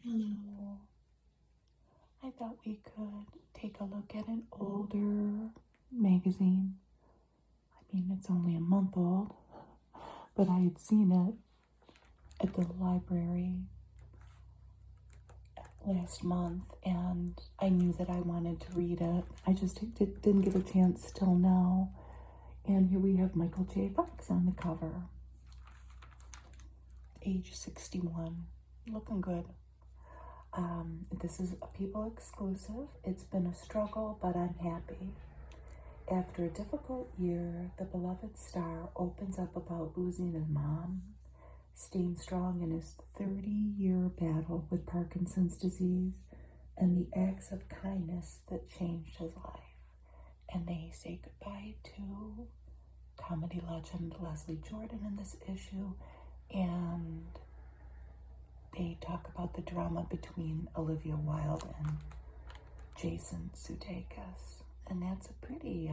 Hello. I thought we could take a look at an older magazine. I mean, it's only a month old, but I had seen it at the library last month, and I knew that I wanted to read it. I just didn't get a chance till now. And here we have Michael J. Fox on the cover. Age 61. Looking good. This is a People exclusive. It's been a struggle, but I'm happy. After a difficult year, the beloved star opens up about losing his mom, staying strong in his 30-year battle with Parkinson's disease, and the acts of kindness that changed his life. And they say goodbye to comedy legend Leslie Jordan in this issue, and they talk about the drama between Olivia Wilde and Jason Sudeikis. And that's a pretty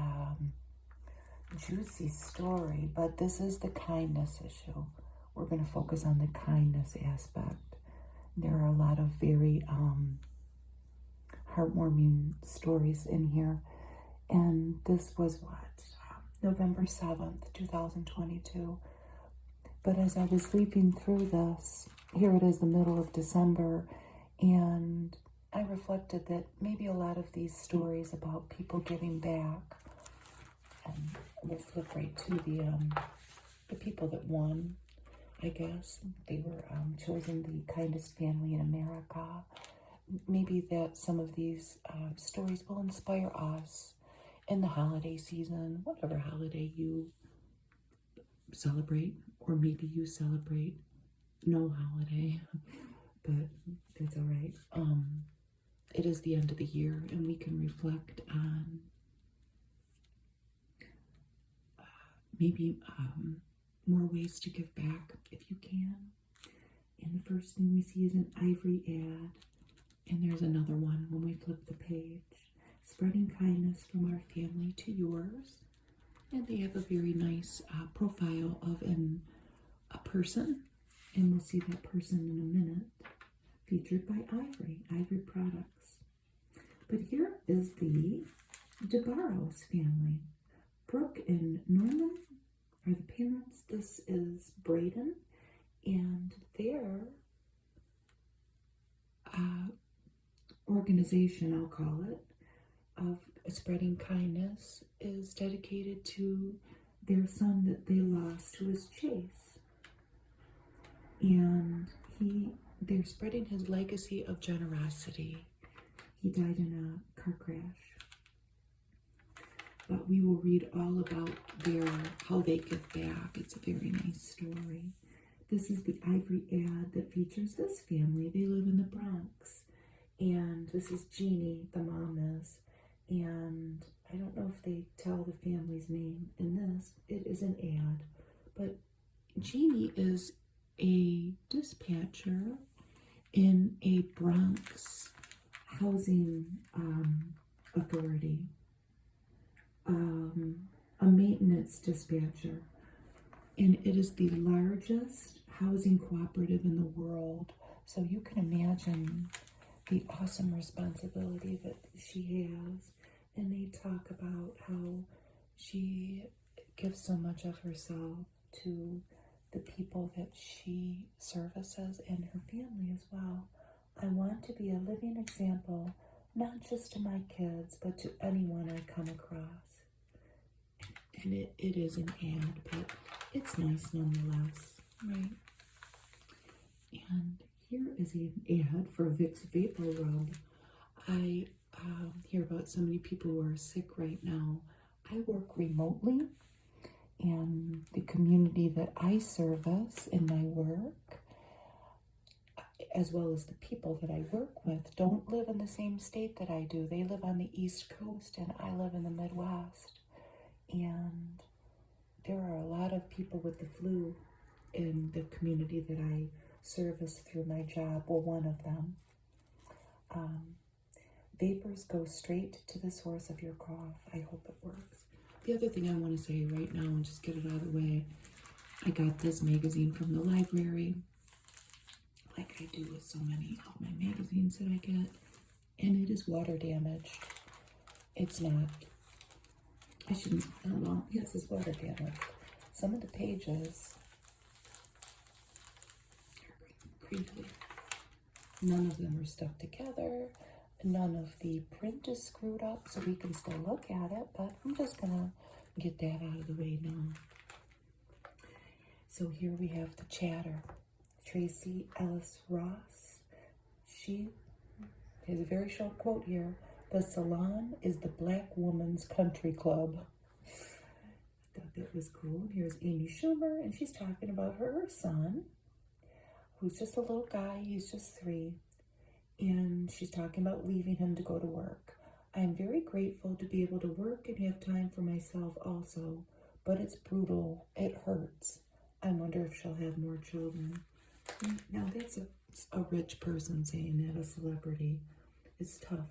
juicy story, but this is the kindness issue. We're going to focus on the kindness aspect. There are a lot of very heartwarming stories in here. And this was November 7th, 2022. But as I was leafing through this, here it is the middle of December, and I reflected that maybe a lot of these stories about people giving back, and we'll flip right to the people that won, I guess. They were chosen the kindest family in America. Maybe that some of these stories will inspire us in the holiday season, whatever holiday you celebrate, or maybe you celebrate no holiday, but that's all right. It is the end of the year, and we can reflect on maybe more ways to give back if you can. And the first thing we see is an Ivory ad, and there's another one when we flip the page. Spreading kindness from our family to yours. And they have a very nice profile of a person, and we'll see that person in a minute, featured by Ivory Products. But here is the DeBarros family. Brooke and Norman are the parents. This is Braden, and their organization, I'll call it, of spreading kindness is dedicated to their son that they lost, who is Chase. And they're spreading his legacy of generosity. He died in a car crash. But we will read all about how they give back. It's a very nice story. This is the Ivory ad that features this family. They live in the Bronx. And this is Jeannie, the mom is. And I don't know if they tell the family's name in this. It is an ad. But Jeannie is a dispatcher in a Bronx housing authority. A maintenance dispatcher. And it is the largest housing cooperative in the world. So you can imagine the awesome responsibility that she has. And they talk about how she gives so much of herself to the people that she services and her family as well. I want to be a living example, not just to my kids, but to anyone I come across. And it is an ad, but it's nice nonetheless, right? And here is an ad for Vicks Vapor Rub. I hear about so many people who are sick right now. I work remotely, and the community that I service in my work, as well as the people that I work with, don't live in the same state that I do. They live on the East Coast, and I live in the Midwest. And there are a lot of people with the flu in the community that I service through my job, or one of them. Vapors go straight to the source of your cough. I hope it works. The other thing I want to say right now, and just get it out of the way, I got this magazine from the library like I do with so many of my magazines that I get. And it is water damaged. It's not. I shouldn't. Oh, well, yes, it's water damaged. Some of the pages are creepy. None of them are stuck together. None of the print is screwed up, so we can still look at it, but I'm just gonna get that out of the way now. So here we have the chatter. Tracy Ellis Ross. She has a very short quote here. The salon is the black woman's country club. I thought that was cool. And here's Amy Schumer, and she's talking about her son, who's just a little guy. He's just 3. And she's talking about leaving him to go to work. I'm very grateful to be able to work and have time for myself also, but it's brutal. It hurts. I wonder if she'll have more children. Now that's a rich person saying that, a celebrity. It's tough,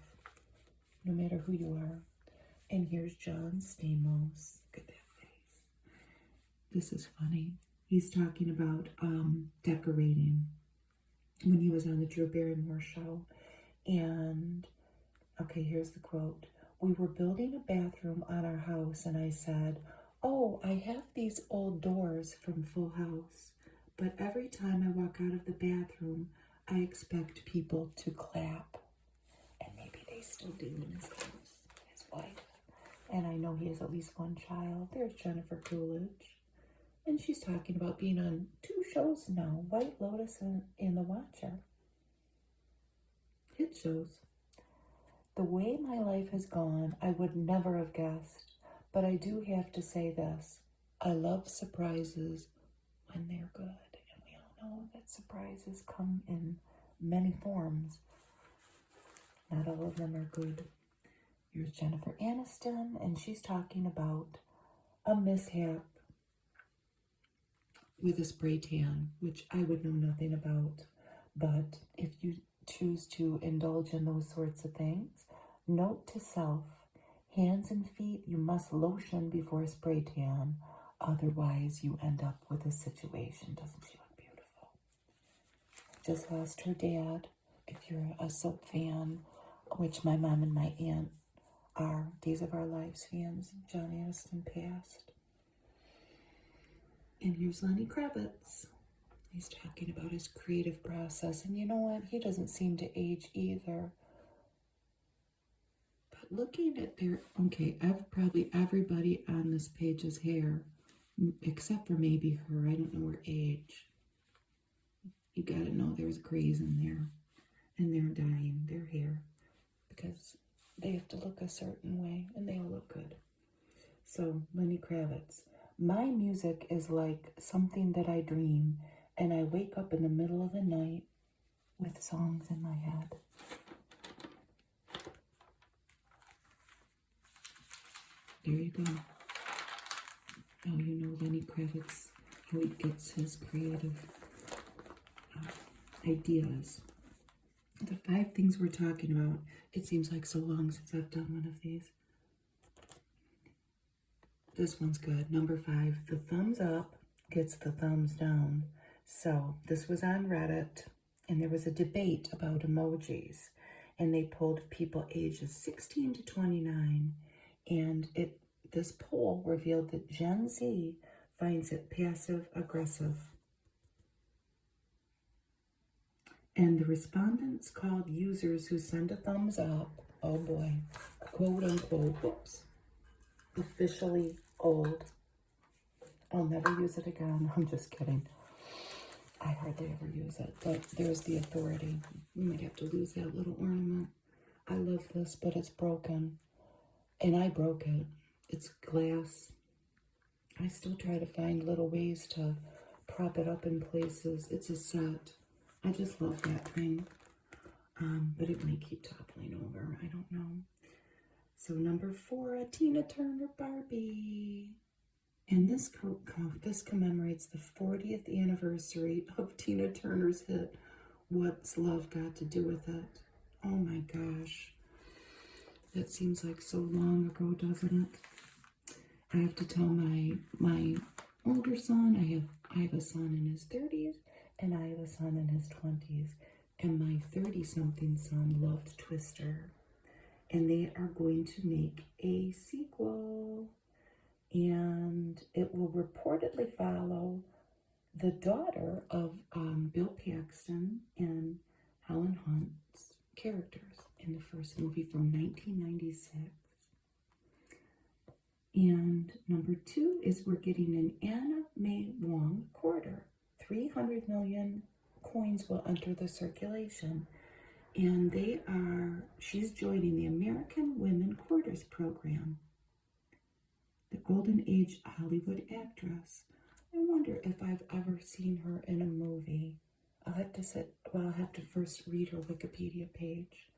no matter who you are. And here's John Stamos. Look at that face. This is funny. He's talking about decorating when he was on the Drew Barrymore show. And, okay, here's the quote. We were building a bathroom on our house, and I said, oh, I have these old doors from Full House, but every time I walk out of the bathroom, I expect people to clap. And maybe they still do in his house, his wife. And I know he has at least one child. There's Jennifer Coolidge. And she's talking about being on 2 shows now, White Lotus and The Watcher. Hit shows. The way my life has gone, I would never have guessed. But I do have to say this. I love surprises when they're good. And we all know that surprises come in many forms. Not all of them are good. Here's Jennifer Aniston, and she's talking about a mishap with a spray tan, which I would know nothing about. But if you choose to indulge in those sorts of things, note to self, hands and feet you must lotion before spray tan. Otherwise, you end up with a situation. Doesn't she look beautiful? Just lost her dad. If you're a soap fan, which my mom and my aunt are, Days of Our Lives fans, John Aniston passed. And here's Lenny Kravitz. He's talking about his creative process. And you know what? He doesn't seem to age either. But looking at their, okay, probably everybody on this page's hair, except for maybe her. I don't know her age. You gotta know there's grays in there. And they're dyeing their hair because they have to look a certain way and they all look good. So, Lenny Kravitz. My music is like something that I dream, and I wake up in the middle of the night with songs in my head. There you go. Now you know Lenny Kravitz, how he gets his creative ideas. The 5 things we're talking about. It seems like so long since I've done one of these. This one's good. Number 5, the thumbs up gets the thumbs down. So this was on Reddit, and there was a debate about emojis, and they polled people ages 16 to 29, and this poll revealed that Gen Z finds it passive aggressive. And the respondents called users who send a thumbs up, oh boy, quote unquote, whoops, officially old. I'll never use it again. I'm just kidding. I hardly ever use it, but there's the authority. You might have to lose that little ornament. I love this, but it's broken. And I broke it. It's glass. I still try to find little ways to prop it up in places. It's a set. I just love that thing. But it might keep toppling over. I don't know. So number 4, a Tina Turner Barbie. And this commemorates the 40th anniversary of Tina Turner's hit, What's Love Got to Do with It? Oh my gosh. That seems like so long ago, doesn't it? I have to tell my older son, I have a son in his 30s and I have a son in his 20s, and my 30-something son loved Twister, and they are going to make a sequel, and it will reportedly follow the daughter of Bill Paxton and Helen Hunt's characters in the first movie from 1996. And number 2 is we're getting an Anna May Wong quarter. 300 million coins will enter the circulation. And she's joining the American Women Quarters Program, the Golden Age Hollywood actress. I wonder if I've ever seen her in a movie. I'll have to first read her Wikipedia page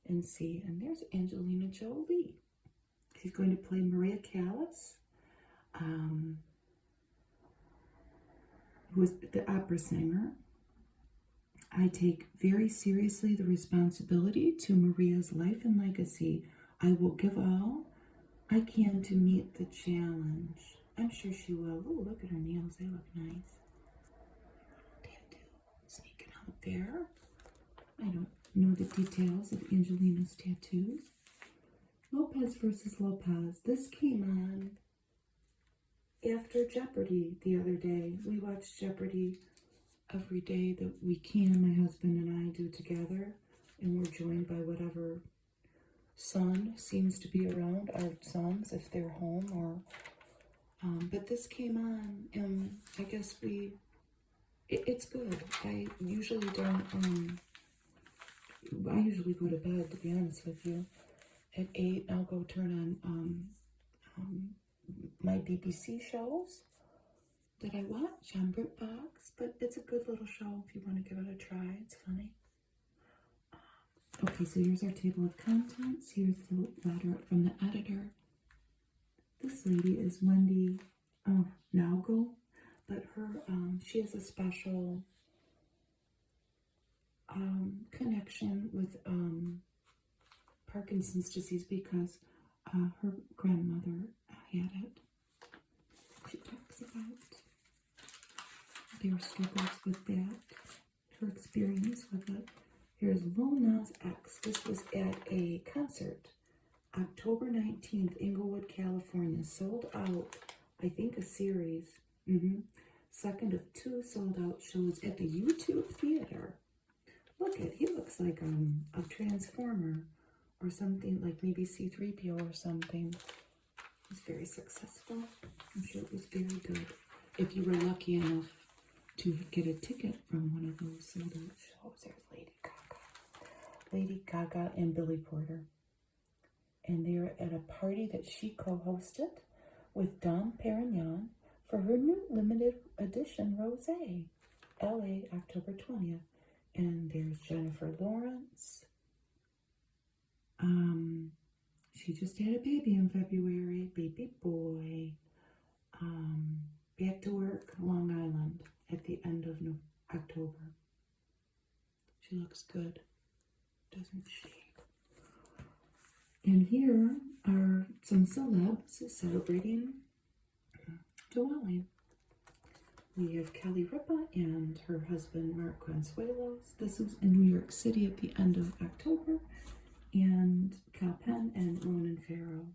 and see. And there's Angelina Jolie. She's going to play Maria Callas, who is the opera singer. I take very seriously the responsibility to Maria's life and legacy. I will give all I can to meet the challenge. I'm sure she will. Oh, look at her nails. They look nice. Tattoo sneaking out there. I don't know the details of Angelina's tattoos. Lopez versus Lopez. This came on after Jeopardy the other day. We watch Jeopardy every day that we can, my husband and I do together, and we're joined by whatever son seems to be around, our sons if they're home, or but this came on, and I guess it's good. I usually don't I usually go to bed, to be honest with you, at 8. I'll go turn on my BBC shows that I watch on BritBox, but it's a good little show if you want to give it a try. It's funny. Okay, so here's our table of contents. Here's the letter from the editor. This lady is Wendy Naugle, but she has a special connection with Parkinson's disease because her grandmother had it. She talks about their struggles with that, her experience with it. Here's Lil Nas X. This was at a concert, October 19th, Inglewood, California. Sold out, I think, a series. Second of 2 sold out shows at the YouTube Theater. He looks like a Transformer or something, like maybe C-3PO or something. It's very successful. I'm sure it was very good. If you were lucky enough to get a ticket from one of those sold out shows, there's Lady Gaga and Billy Porter. And they're at a party that she co-hosted with Dom Perignon for her new limited edition Rosé, LA, October 20th. And there's Jennifer Lawrence. She just had a baby in February, baby boy. Back to Work, Long Island, at the end of October. She looks good, doesn't she? And here are some celebs celebrating Diwali. We have Kelly Ripa and her husband Mark Consuelos. This was in New York City at the end of October. And Cal Penn and Ronan Farrow.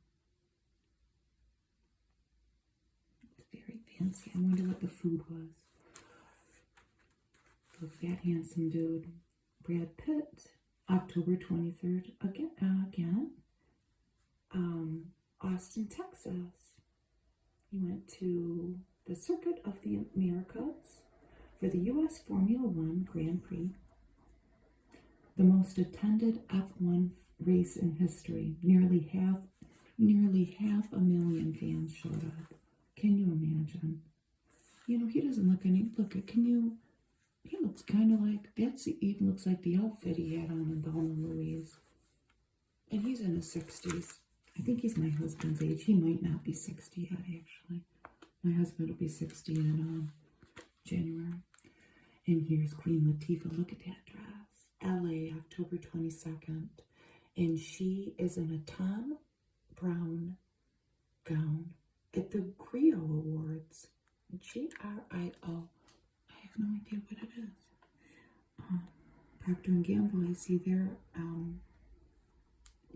It's very fancy. I wonder what the food was. Look at that handsome dude. Brad Pitt, October 23rd, again. Austin, Texas. He went to the Circuit of the Americas for the U.S. Formula One Grand Prix, the most attended F1 race in history. Nearly half a million fans showed up. Can you imagine? You know, he doesn't look he looks kind of like, even looks like the outfit he had on in Thelma and Louise. And he's in his 60s. I think he's my husband's age. He might not be 60 yet, actually. My husband will be 60 in January. And here's Queen Latifah. Look at that dress. LA, October 22nd. And she is in a Thom Browne gown at the Griot Awards. G-R-I-O. I have no idea what it is. Procter & Gamble, I see their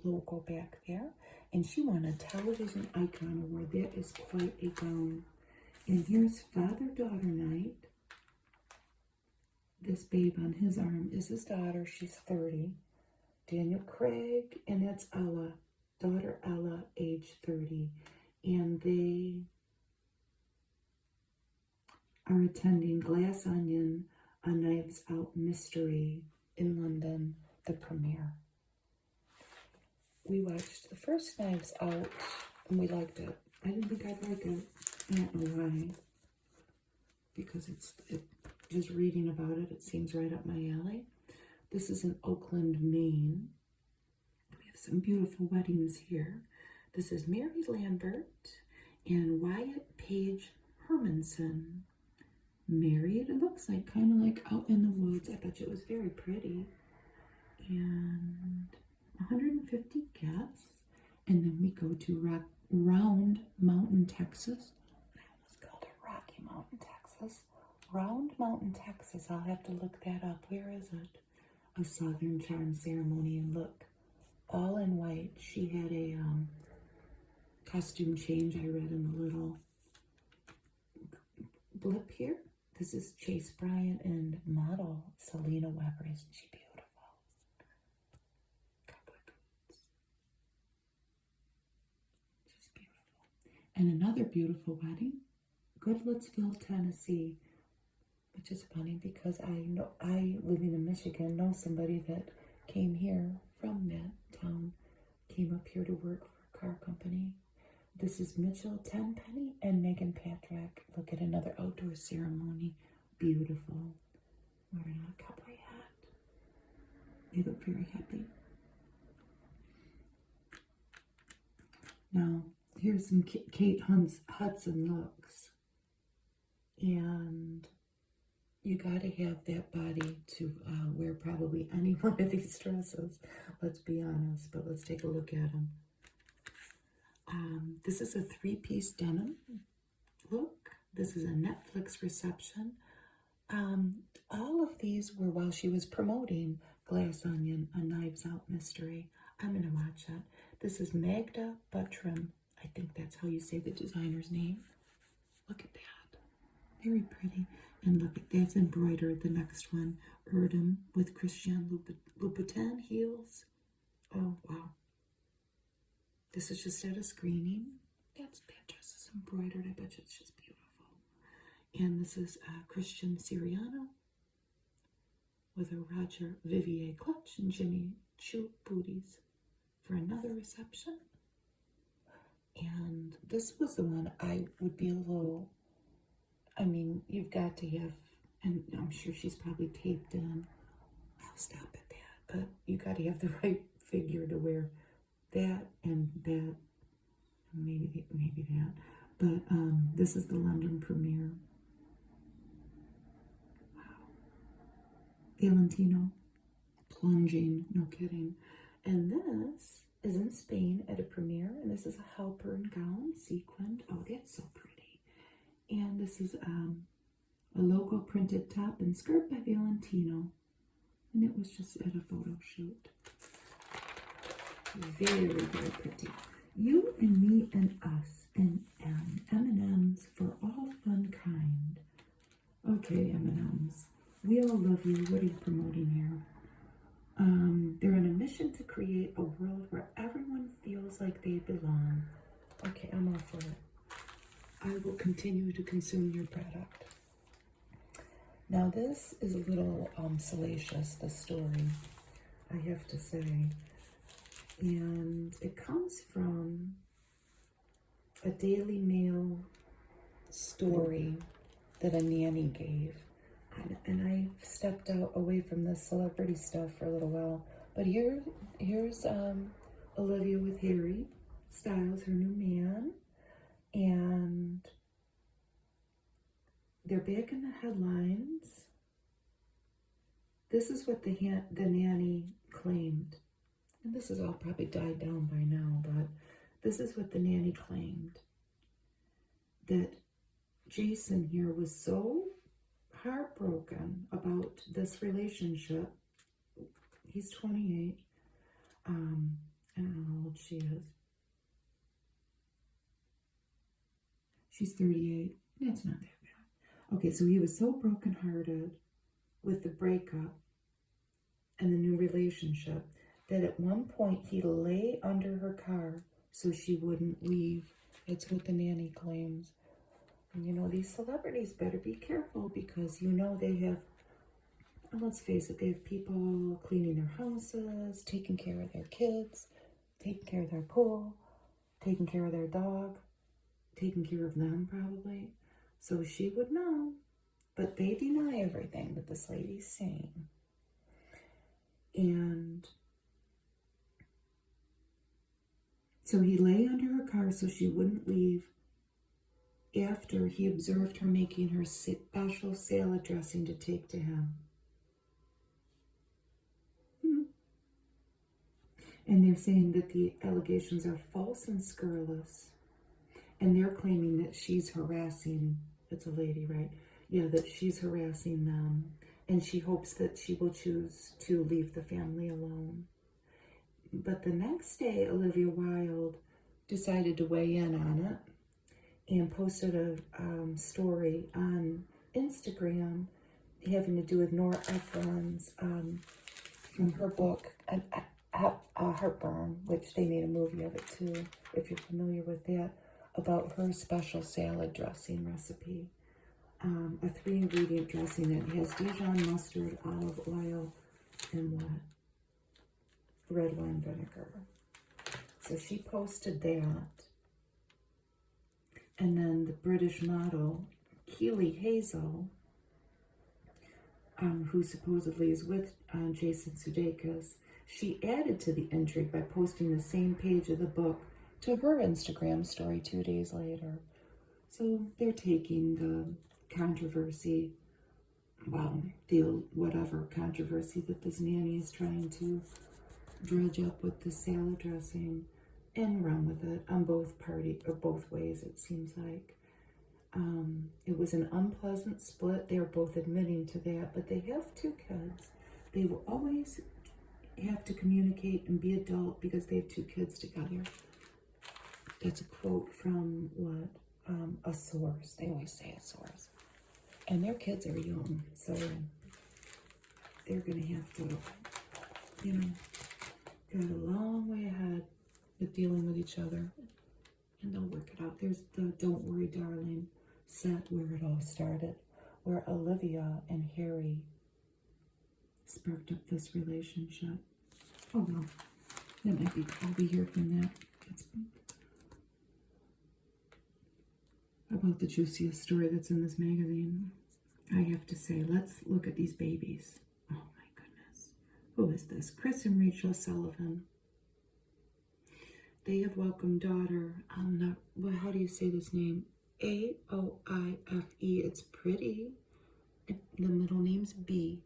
logo back there. And she won a television icon award. That is quite a gown. And here's father-daughter night. This babe on his arm is his daughter. She's 30. Daniel Craig, and that's Ella. Daughter Ella, age 30. And they are attending Glass Onion, A Knives Out Mystery in London, the premiere. We watched the first Knives Out, and we liked it. I didn't think I'd like it. I don't know why. Because just reading about it, it seems right up my alley. This is in Oakland, Maine. We have some beautiful weddings here. This is Mary Lambert and Wyatt Page Hermanson. Married, it looks like, kind of like out in the woods. I bet you it was very pretty. And 150 guests. And then we go to Round Mountain, Texas. I almost called it Rocky Mountain, Texas. Round Mountain, Texas. I'll have to look that up. Where is it? A Southern Charm ceremony. And look, all in white. She had a costume change I read in the little blip here. This is Chase Bryant and model Selena Weber. Isn't she beautiful? Cowboy boots. She's beautiful. And another beautiful wedding, Goodlettsville, Tennessee, which is funny because I living in Michigan, know somebody that came here from that town, came up here to work for a car company. This is Mitchell Tenpenny and Megan Patrick. Look at another outdoor ceremony. Beautiful. Wearing a cowboy hat. They look very happy. Now, here's some Kate Hudson looks. And you got to have that body to wear probably any one of these dresses. Let's be honest, but let's take a look at them. This is a three-piece denim look. This is a Netflix reception. All of these were while she was promoting Glass Onion, A Knives Out Mystery. I'm going to watch that. This is Magda Buttram. I think that's how you say the designer's name. Look at that. Very pretty. And look, that's embroidered, the next one. Erdem with Christian Louboutin heels. Oh, wow. This is just at a screening. That dress is embroidered. I bet you it's just beautiful. And this is Christian Siriano with a Roger Vivier clutch and Jimmy Choo booties for another reception. And this was the one I would be a little, I mean, you've got to have, and I'm sure she's probably taped in. I'll stop at that. But you got to have the right figure to wear that and that, maybe that. But this is the London premiere. Wow. Valentino, plunging, no kidding. And this is in Spain at a premiere, and this is a Halpern gown, sequined. Oh, that's so pretty. And this is a logo printed top and skirt by Valentino. And it was just at a photo shoot. Very, very pretty. You and me and us and M&M's for all fun kind. Okay, M&M's. We all love you. What are you promoting here? They're on a mission to create a world where everyone feels like they belong. Okay, I'm all for it. I will continue to consume your product. Now this is a little salacious, the story, I have to say. And it comes from a Daily Mail story that a nanny gave. And I stepped out away from the celebrity stuff for a little while. But here's Olivia with Harry Styles, her new man. And they're back in the headlines. This is what the nanny claimed. And this has all probably died down by now, but this is what the nanny claimed. That Jason here was so heartbroken about this relationship. He's 28. I don't know how old she is. She's 38. That's not that bad. Okay, so he was so brokenhearted with the breakup and the new relationship that at one point he lay under her car so she wouldn't leave. That's what the nanny claims. And you know, these celebrities better be careful because you know they have, let's face it, they have people cleaning their houses, taking care of their kids, taking care of their pool, taking care of their dog, taking care of them probably. So she would know. But they deny everything that this lady's saying. And so he lay under her car so she wouldn't leave after he observed her making her special salad dressing to take to him. And they're saying that the allegations are false and scurrilous. And they're claiming that she's harassing, it's a lady, right? Yeah, that she's harassing them. And she hopes that she will choose to leave the family alone. But the next day, Olivia Wilde decided to weigh in on it and posted a story on Instagram having to do with Nora Ephron's, from her book, Heartburn, which they made a movie of it too, if you're familiar with that, about her special salad dressing recipe. A 3-ingredient dressing that has Dijon mustard, olive oil, and what? Red wine vinegar. So she posted that. And then the British model, Keely Hazel, who supposedly is with Jason Sudeikis, she added to the intrigue by posting the same page of the book to her Instagram story 2 days later. So they're taking the controversy, well, the whatever controversy that this nanny is trying to dredge up with the salad dressing and run with it on both ways, it seems like. It was an unpleasant split. They're both admitting to that, but they have 2 kids. They will always have to communicate and be adult because they have 2 kids together. That's a quote from what? A source. They always say a source. And their kids are young, so they're going to have to, you know, got a long way ahead with dealing with each other. And they'll work it out. There's the Don't Worry, Darling set where it all started, where Olivia and Harry sparked up this relationship. Oh, well, that might be, I'll be here from that. It's about the juiciest story that's in this magazine. I have to say, let's look at these babies. Oh my goodness. Who is this? Chris and Rachel Sullivan. They have welcomed daughter, how do you say this name? Aoife. It's pretty. The middle name's B.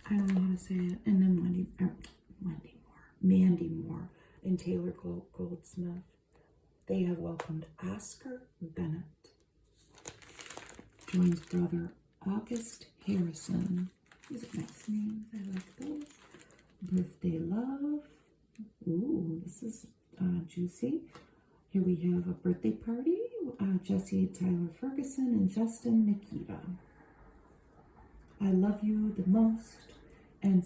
I don't know how to say it. And then Mandy Moore, and Taylor Goldsmith. They have welcomed Oscar Bennett. Joins brother August Harrison. These are nice names. I like those. Birthday Love. Ooh, this is juicy. Here we have a birthday party. Jesse Tyler Ferguson and Justin Nikita. I love you the most, and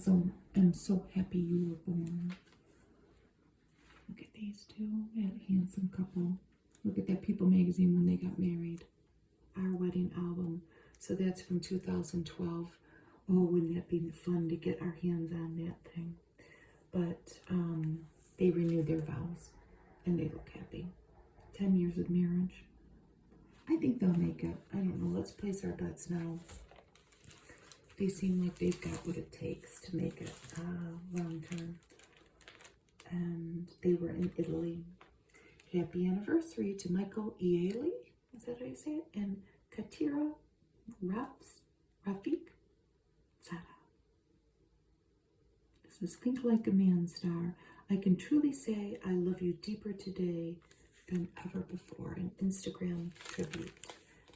I'm so happy you were born. Look at these 2, that handsome couple. Look at that People magazine when they got married. Our wedding album. So that's from 2012. Oh, wouldn't that be fun to get our hands on that thing? But they renewed their vows, and they look happy. 10 years of marriage. I think they'll make it. I don't know. Let's place our bets now. They seem like they've got what it takes to make it long term. And they were in Italy. Happy anniversary to Michael Ealy. Is that how you say it? And Katira Rafik Zada. This is Think Like a Man star. I can truly say I love you deeper today than ever before. An Instagram tribute.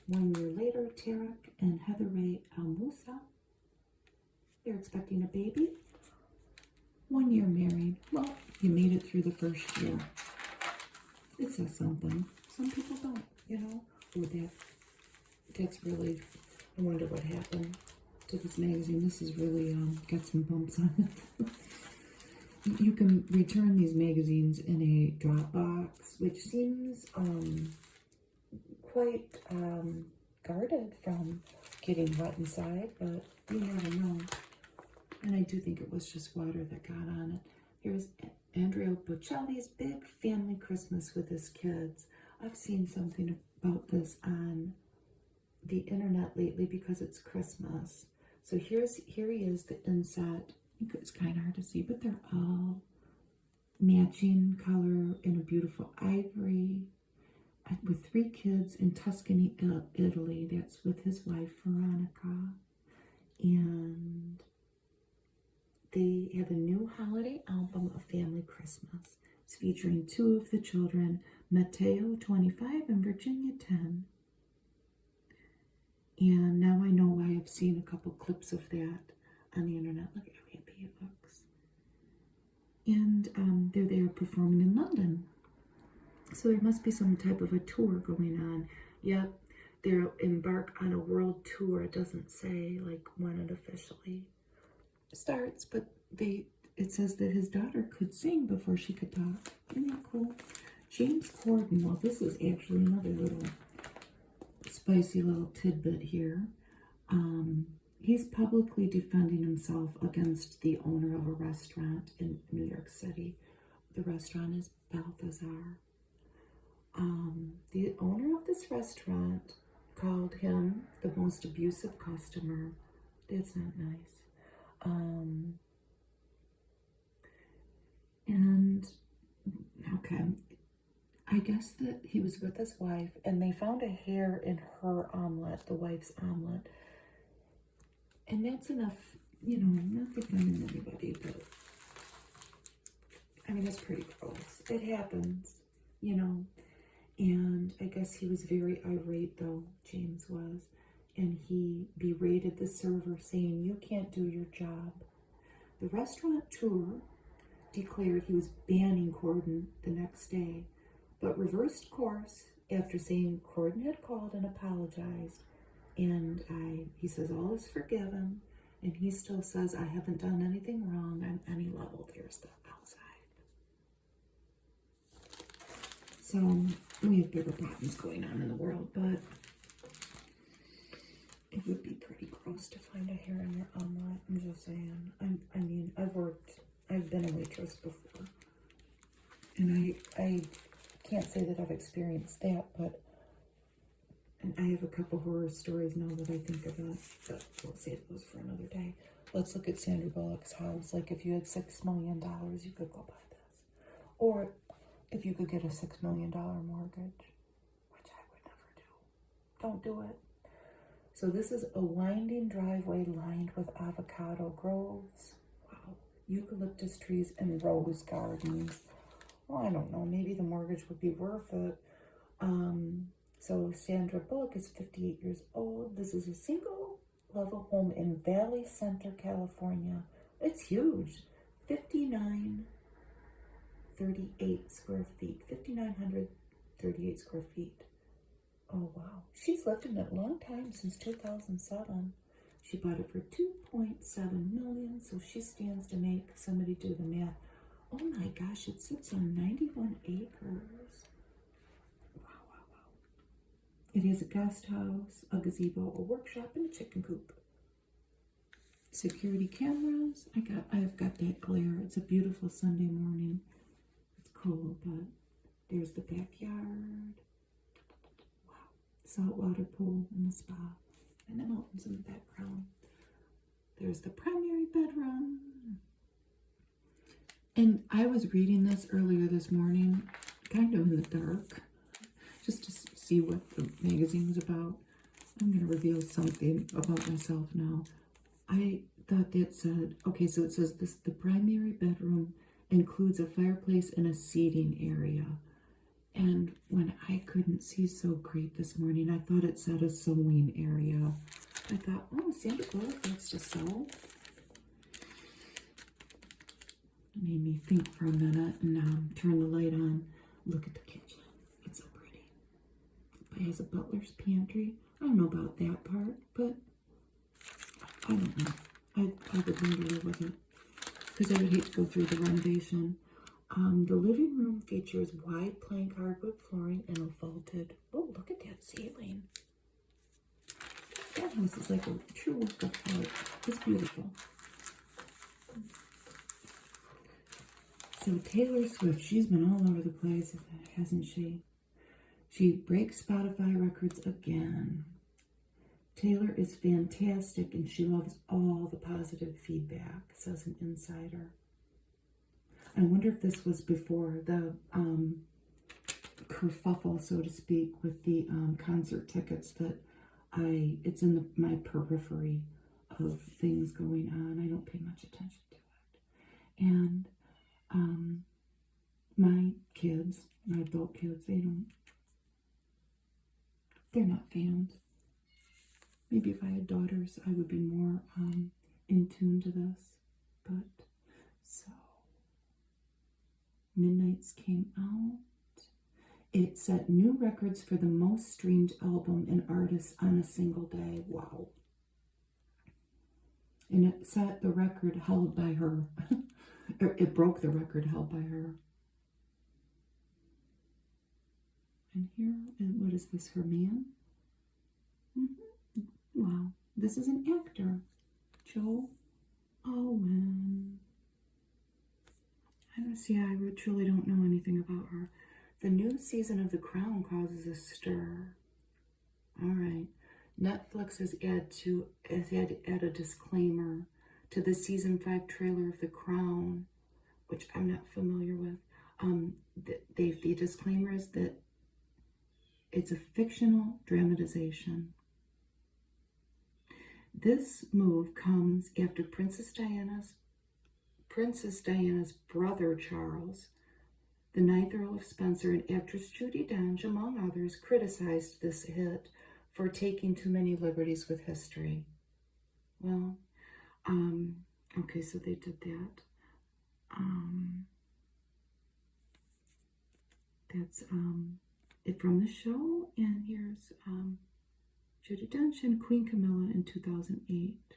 1 year later, Tarek and Heather Ray Al Musa, they're expecting a baby. 1 year married. Well, you made it through the first year. It says something. Some people don't, you know. Or that's really, I wonder what happened to this magazine. This is really got some bumps on it. You can return these magazines in a Dropbox, which seems quite guarded from getting wet inside, but you never know. And I do think it was just water that got on it. Here's Andrea Bocelli's Big Family Christmas with his kids. I've seen something about this on the internet lately because it's Christmas. So here he is, the inset. It's kind of hard to see, but they're all matching color in a beautiful ivory with 3 kids in Tuscany, Italy. That's with his wife, Veronica. And they have a new holiday album, A Family Christmas. It's featuring 2 of the children, Matteo, 25, and Virginia, 10. And now I know why I've seen a couple clips of that on the internet. Look how happy it looks. And they're there performing in London. So there must be some type of a tour going on. Yep, they're embark on a world tour. It doesn't say like when it officially starts, but it says that his daughter could sing before she could talk. Isn't that cool? James Corden. Well, this is actually another little spicy little tidbit here. He's publicly defending himself against the owner of a restaurant in New York City. The restaurant is Balthazar. The owner of this restaurant called him the most abusive customer. That's not nice. And okay, I guess that he was with his wife and they found a hair in her omelet, the wife's omelet. And that's enough, you know, not defending anybody, but I mean, it's pretty gross. It happens, you know. And I guess he was very irate, though, James was. And he berated the server, saying, "You can't do your job." The restaurateur declared he was banning Corden the next day, but reversed course after saying Corden had called and apologized. And he says all is forgiven, and he still says, "I haven't done anything wrong on any level." There's the outside. So we have bigger problems going on in the world, but it would be pretty gross to find a hair in your omelet. I'm just saying. I mean, I've been a waitress before, and I can't say that I've experienced that, but and I have a couple horror stories now that I think about, but we'll save those for another day. Let's look at Sandra Bullock's house. Like, if you had $6 million, you could go buy this. Or if you could get a $6 million mortgage, which I would never do. Don't do it. So this is a winding driveway lined with avocado groves. Wow. Eucalyptus trees and rose gardens. Well, I don't know. Maybe the mortgage would be worth it. So Sandra Bullock is 58 years old. This is a single-level home in Valley Center, California. It's huge. 5,938 square feet. 5,938 square feet. Oh, wow. She's lived in it a long time, since 2007. She bought it for $2.7 million, so she stands to make, somebody do the math. Oh my gosh, it sits on 91 acres. Wow, wow, wow. It has a guest house, a gazebo, a workshop, and a chicken coop. Security cameras. I've got that glare. It's a beautiful Sunday morning. It's cool, but there's the backyard. Wow. Saltwater pool and the spa. And the mountains in the background. There's the primary bedroom. And I was reading this earlier this morning, kind of in the dark, just to see what the magazine was about. I'm going to reveal something about myself now. I thought that said, okay, so it says the primary bedroom includes a fireplace and a seating area. And when I couldn't see so great this morning, I thought it said a sewing area. I thought, oh, Sandra Bullock likes to sew. It made me think for a minute and turn the light on. Look at the kitchen. It's so pretty. It has a butler's pantry. I don't know about that part, but I don't know. I would wonder with it because I would hate to go through the renovation. The living room features wide plank hardwood flooring and a vaulted. Oh, look at that ceiling. That house is like a true work of art. It's beautiful. So Taylor Swift, she's been all over the place, hasn't she? She breaks Spotify records again. Taylor is fantastic and she loves all the positive feedback, says an insider. I wonder if this was before the kerfuffle, so to speak, with the concert tickets that it's in my periphery of things going on. I don't pay much attention to it. And my kids, my adult kids, they're not fans. Maybe if I had daughters, I would be more in tune to this. But, so, Midnights came out. It set new records for the most streamed album and artist on a single day. Wow. And it set the record held by her. It broke the record held by her. And here, and what is this, her man? Wow, this is an actor, Joe Alwyn. I truly don't know anything about her. The new season of The Crown causes a stir. All right, Netflix has add a disclaimer to the season 5 trailer of The Crown, which I'm not familiar with. The disclaimer is that it's a fictional dramatization. This move comes after Princess Diana's brother Charles, the 9th Earl of Spencer, and actress Judi Dench, among others, criticized this hit for taking too many liberties with history. Well, okay, so they did that. That's it from the show, and here's Judi Dench and Queen Camilla in 2008.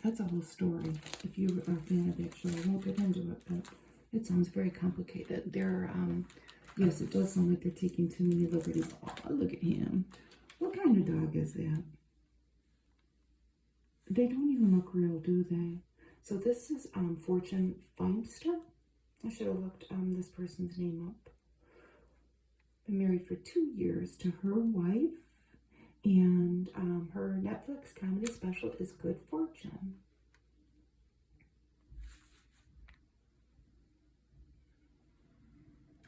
That's a whole story. If you are a fan of that show, I won't get into it, but it sounds very complicated. Yes, it does sound like they're taking too many liberties. Oh, look at him. What kind of dog is that? They don't even look real, do they? So this is Fortune Feimster. I should have looked this person's name up. Been married for 2 years to her wife, and her Netflix comedy special is Good Fortune.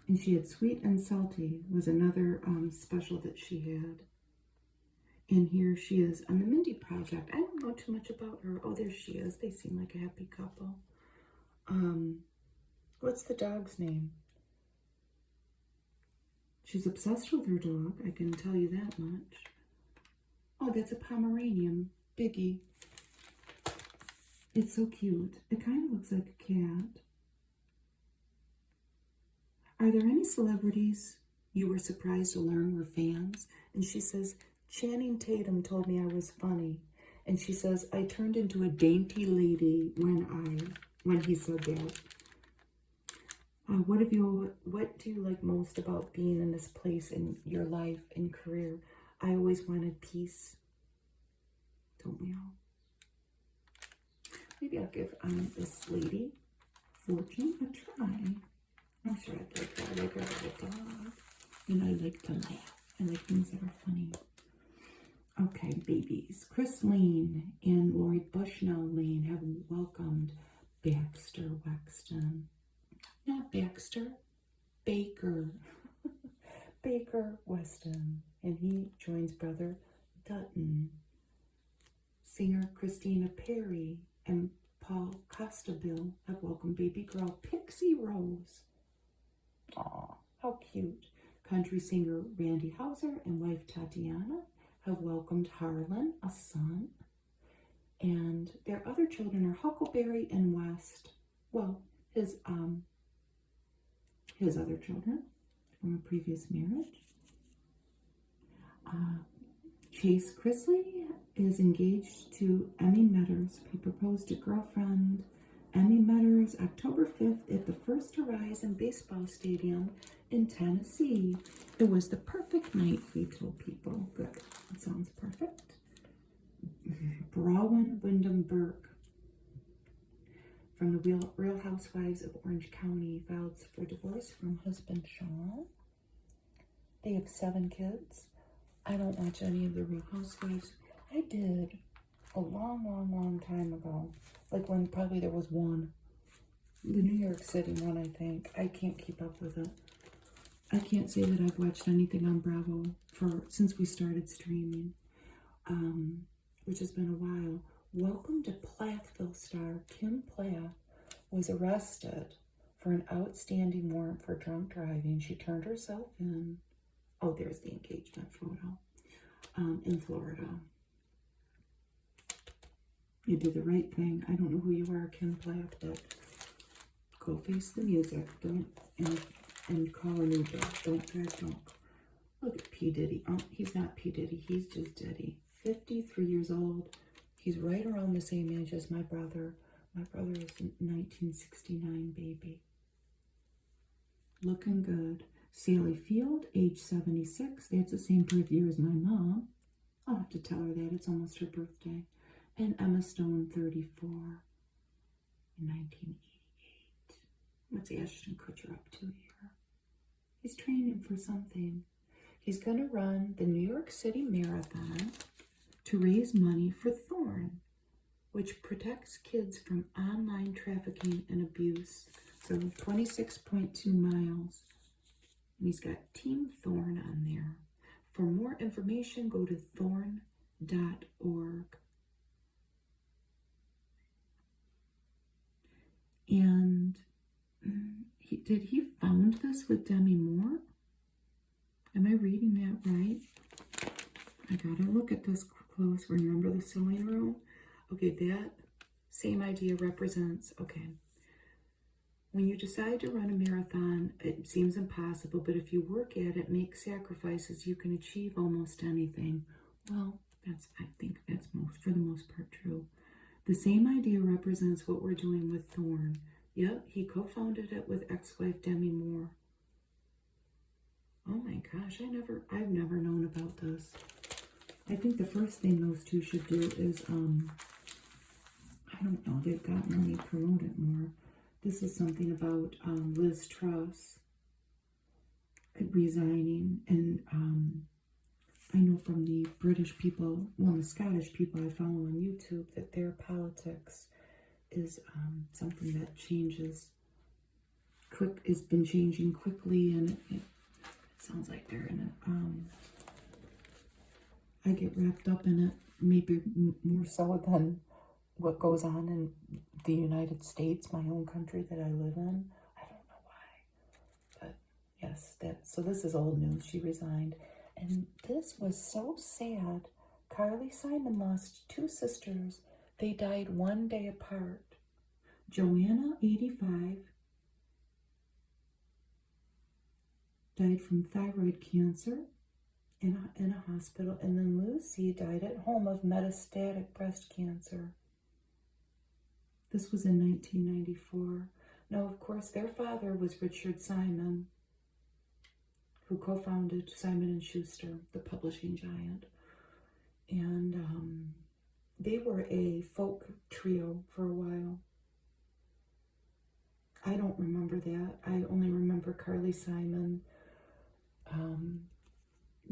And she had Sweet and Salty was another special that she had. And here she is on the Mindy Project. I don't know too much about her. Oh, there she is. They seem like a happy couple. What's the dog's name? She's obsessed with her dog. I can tell you that much. Oh, that's a Pomeranian. Biggie. It's so cute. It kind of looks like a cat. Are there any celebrities you were surprised to learn were fans? And she says, Channing Tatum told me I was funny. And she says, I turned into a dainty lady when he said that. What do you like most about being in this place in your life and career? I always wanted peace. Don't we all? Maybe I'll give this lady, Fortune, a try. I'm sure I'd like that. I like her little dog. And I like to laugh. I like things that are funny. Okay, babies. Chris Lane and Lori Bushnell Lane have welcomed Baxter Wexton. Not Baxter, Baker. Baker Weston. And he joins brother Dutton. Singer Christina Perri and Paul Costabile have welcomed baby girl Pixie Rose. Aw, how cute. Country singer Randy Houser and wife Tatiana have welcomed Harlan, a son. And their other children are Huckleberry and West. Well, his other children from a previous marriage. Chase Chrisley is engaged to Emmy Metters. He proposed to girlfriend Emmy Metters October 5th at the First Horizon Baseball Stadium in Tennessee. It was the perfect night, we told people. Good. That sounds perfect. Bronwyn Wyndham Burke from the Real Housewives of Orange County filed for divorce from husband Sean. They have 7 kids. I don't watch any of the Real Housewives. I did a long time ago. Like when probably there was one. The New York City one, I think. I can't keep up with it. I can't say that I've watched anything on Bravo since we started streaming. Which has been a while. Welcome to Plathville star Kim Plath was arrested for an outstanding warrant for drunk driving. She turned herself in. Oh, there's the engagement photo. In Florida. You did the right thing. I don't know who you are, Kim Plath, but go face the music. Don't and call an Uber. Don't drive drunk. Look at P. Diddy. Oh, he's not P. Diddy. He's just Diddy. 53 years old. He's right around the same age as my brother. My brother is a 1969 baby. Looking good. Sally Field, age 76. That's the same birth year as my mom. I'll have to tell her that. It's almost her birthday. And Emma Stone, 34. In 1988. What's Ashton Kutcher up to here? He's training for something. He's going to run the New York City Marathon to raise money for Thorn, which protects kids from online trafficking and abuse. So 26.2 miles. And he's got Team Thorn on there. For more information, go to thorn.org. And did he found this with Demi Moore? Am I reading that right? I gotta look at this close. Remember the sewing room? Okay, that same idea represents, okay. When you decide to run a marathon, it seems impossible, but if you work at it, make sacrifices, you can achieve almost anything. Well, I think that's for the most part true. The same idea represents what we're doing with Thorn. Yep, he co-founded it with ex-wife Demi Moore. Oh my gosh, I've never known about this. I think the first thing those two should do is, I don't know, they've got money to promote it more. This is something about Liz Truss resigning, and I know from the British people, well, the Scottish people I follow on YouTube, that their politics is something that has been changing quickly, and it sounds like they're in it. I get wrapped up in it, maybe more so than what goes on in the United States, my own country that I live in. I don't know why, but yes, so this is old news. She resigned, and this was so sad. Carly Simon lost 2 sisters. They died one day apart. Joanna, 85, died from thyroid cancer in a hospital, and then Lucy died at home of metastatic breast cancer. This was in 1994. Now, of course, their father was Richard Simon, who co-founded Simon & Schuster, the publishing giant. And they were a folk trio for a while. I don't remember that. I only remember Carly Simon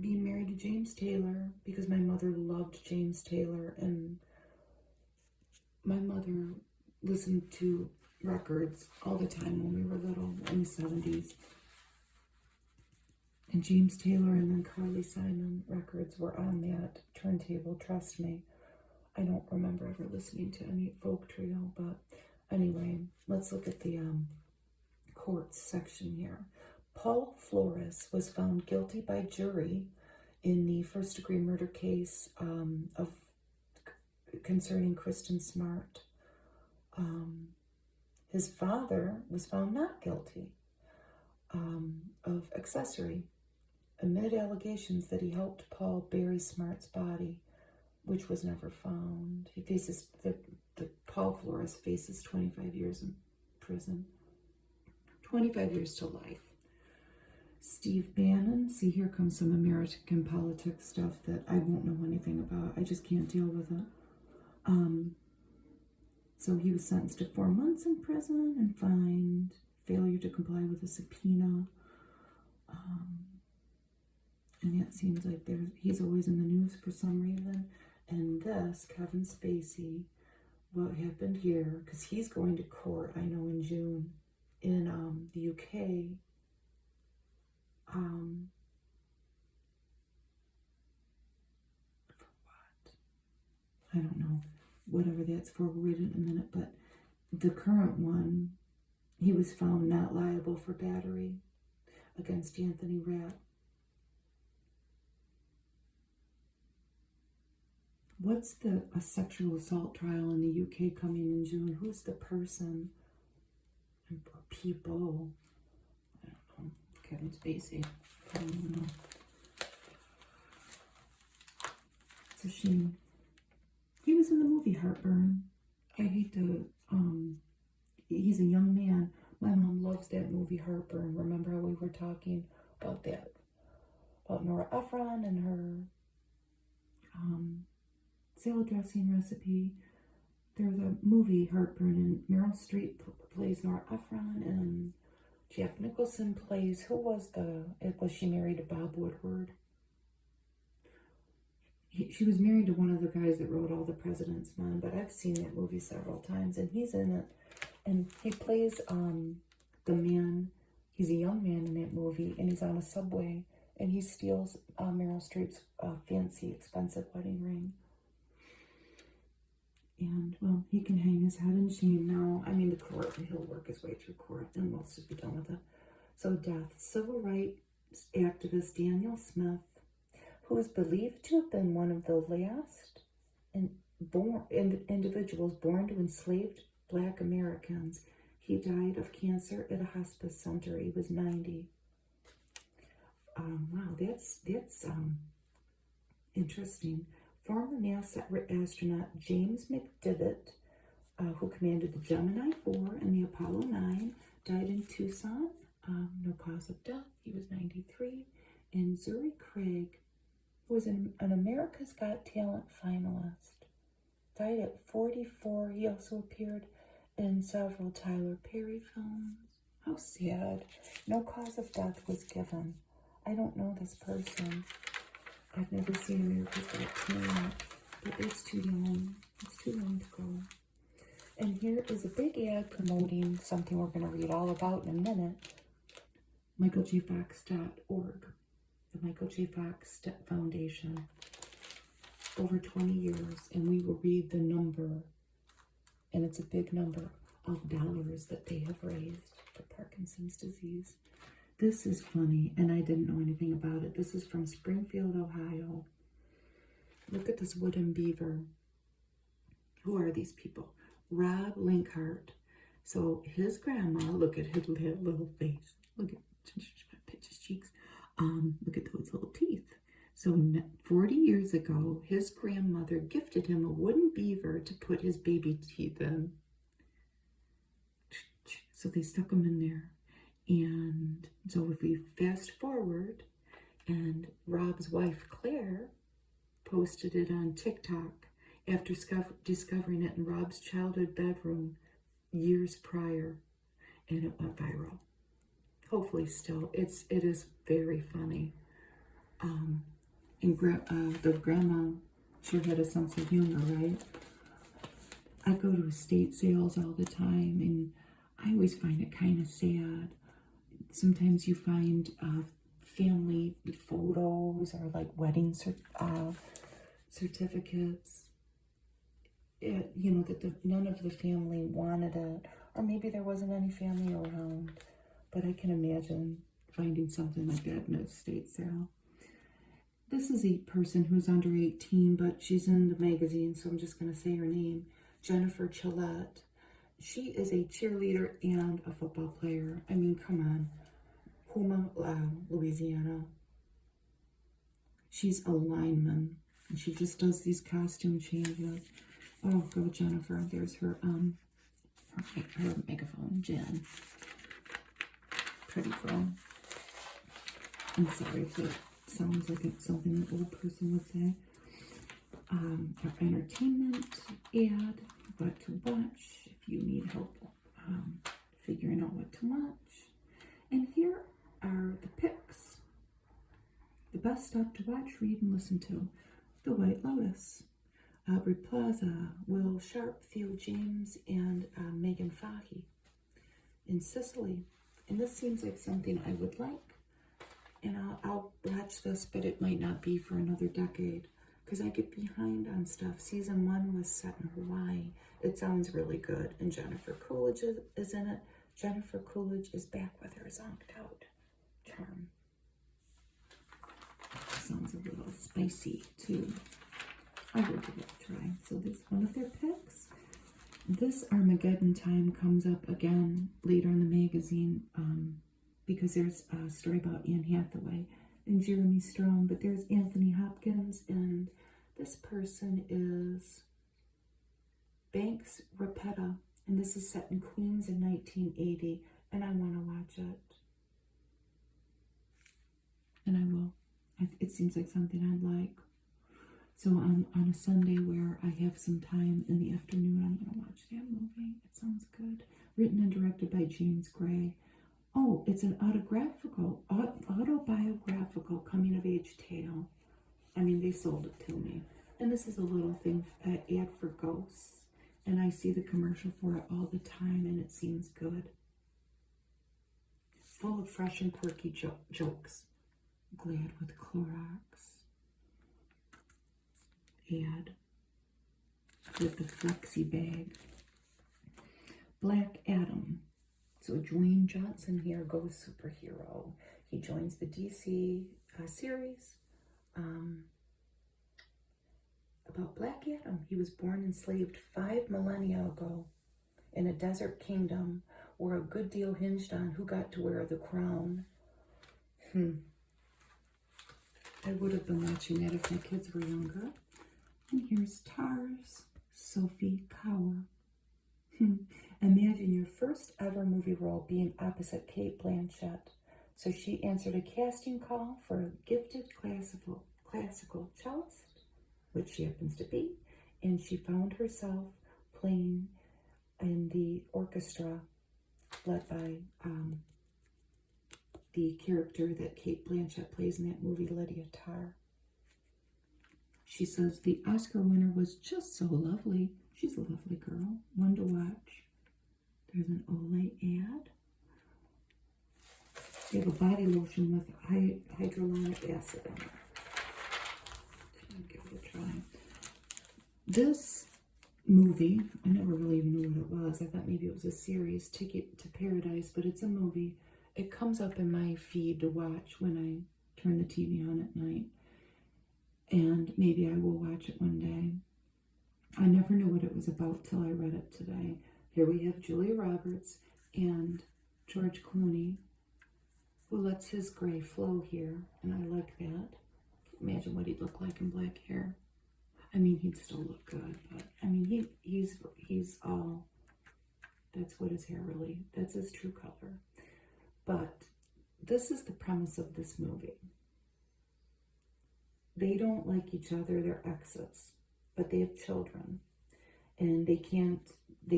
being married to James Taylor, because my mother loved James Taylor, and my mother listened to records all the time when we were little, in the 70s. And James Taylor and then Carly Simon records were on that turntable, trust me. I don't remember ever listening to any folk trio, but anyway, let's look at the courts section here. Paul Flores was found guilty by jury in the first-degree murder case concerning Kristen Smart. His father was found not guilty of accessory amid allegations that he helped Paul bury Smart's body, which was never found. He faces the Paul Flores faces 25 years in prison, 25 years to life. Steve Bannon, see, here comes some American politics stuff that I won't know anything about. I just can't deal with it. So he was sentenced to 4 months in prison and fined, failure to comply with a subpoena. And it seems like he's always in the news for some reason. And this, Kevin Spacey, what happened here, because he's going to court, I know, in June in the UK. For what? I don't know. Whatever that's for, we'll read it in a minute. But the current one, he was found not liable for battery against Anthony Rapp. What's a sexual assault trial in the UK coming in June? Who's the person or people? I don't know. Kevin Spacey. I don't know. It's a shame. He was in the movie Heartburn. I hate to, he's a young man. My mom loves that movie Heartburn. Remember how we were talking about that? About Nora Ephron and her salad dressing recipe. There's a movie Heartburn, and Meryl Streep plays Nora Ephron, and Jack Nicholson plays, was she married to Bob Woodward? She was married to one of the guys that wrote All the President's Men, but I've seen that movie several times, and he's in it, and he plays the man. He's a young man in that movie, and he's on a subway, and he steals Meryl Streep's fancy, expensive wedding ring. And, well, he can hang his head in shame now. I mean, the court, he'll work his way through court, and we'll be done with it. So, death. Civil rights activist Daniel Smith, who is believed to have been one of the last individuals born to enslaved Black Americans. He died of cancer at a hospice center. He was 90. Wow, that's interesting. Former NASA astronaut James McDivitt, who commanded the Gemini 4 and the Apollo 9, died in Tucson. No cause of death. He was 93. And Zuri Craig, who was an America's Got Talent finalist, died at 44. He also appeared in several Tyler Perry films. How sad. No cause of death was given. I don't know this person. I've never seen America's Got Talent, but it's too young. It's too young to go. And here is a big ad promoting something we're going to read all about in a minute. MichaelJFox.org, the Michael J. Fox Foundation. Over 20 years, and we will read the number, and it's a big number of dollars that they have raised for Parkinson's disease. This is funny, and I didn't know anything about it. This is from Springfield, Ohio. Look at this wooden beaver. Who are these people? Rob Linkhart. So his grandma, look at his little face. Look at his cheeks. Look at those little teeth. So 40 years ago, his grandmother gifted him a wooden beaver to put his baby teeth in. So they stuck them in there. And so if we fast forward, and Rob's wife, Claire, posted it on TikTok after discovering it in Rob's childhood bedroom years prior, and it went viral. Hopefully still. It is very funny. And the grandma sure had a sense of humor, right? I go to estate sales all the time, and I always find it kind of sad. Sometimes you find family photos or like wedding certificates you know, that none of the family wanted it, or maybe there wasn't any family around. But I can imagine finding something like that in a estate sale. This is a person who's under 18, but she's in the magazine, so I'm just going to say her name, Jennifer Gillette. She is a cheerleader and a football player. I mean, come on. Puma, Louisiana. She's a lineman, and she just does these costume changes. Oh, go Jennifer. There's her megaphone, Jen. Pretty girl. I'm sorry if it sounds like it's something an old person would say. Our entertainment ad, what to watch if you need help figuring out what to watch. And here are the picks. The best stuff to watch, read, and listen to. The White Lotus, Aubrey Plaza, Will Sharp, Theo James, and Megan Fahey. In Sicily. And this seems like something I would like. And I'll watch this, but it might not be for another decade because I get behind on stuff. Season 1 was set in Hawaii. It sounds really good. And Jennifer Coolidge is in it. Jennifer Coolidge is back with her zonked out charm. Sounds a little spicy too. I will give it a try. So this is one of their picks. This Armageddon Time comes up again later in the magazine because there's a story about Anne Hathaway and Jeremy Strong, but there's Anthony Hopkins, and this person is Banks Rapetta, and this is set in Queens in 1980, and I want to watch it. And I will. It seems like something I'd like. So on a Sunday where I have some time in the afternoon, I'm going to watch that movie. It sounds good. Written and directed by James Gray. Oh, it's an autobiographical coming-of-age tale. I mean, they sold it to me. And this is a little thing, ad for Ghosts. And I see the commercial for it all the time, and it seems good. Full of fresh and quirky jokes. Glad with Clorox. Ad with the Flexi bag. Black Adam. So Dwayne Johnson here goes superhero. He joins the DC series about Black Adam. He was born enslaved 5 millennia ago in a desert kingdom where a good deal hinged on who got to wear the crown. I would have been watching that if my kids were younger. And here's Tars, Sophie Cower. Imagine your first ever movie role being opposite Cate Blanchett. So she answered a casting call for a gifted classical cellist, which she happens to be, and she found herself playing in the orchestra led by the character that Cate Blanchett plays in that movie, Lydia Tarr. She says the Oscar winner was just so lovely. She's a lovely girl, one to watch. There's an Olay ad. They have a body lotion with hyaluronic acid in it. I'll give it a try. This movie, I never really even knew what it was. I thought maybe it was a series, Ticket to Paradise, but it's a movie. It comes up in my feed to watch when I turn the TV on at night. And maybe I will watch it one day. I never knew what it was about till I read it today. Here we have Julia Roberts and George Clooney, who lets his gray flow here, and I like that. Imagine what he'd look like in black hair. I mean, he'd still look good, but I mean, he's all, that's what his hair really, that's his true color. But this is the premise of this movie. They don't like each other, they're exes, but they have children, and they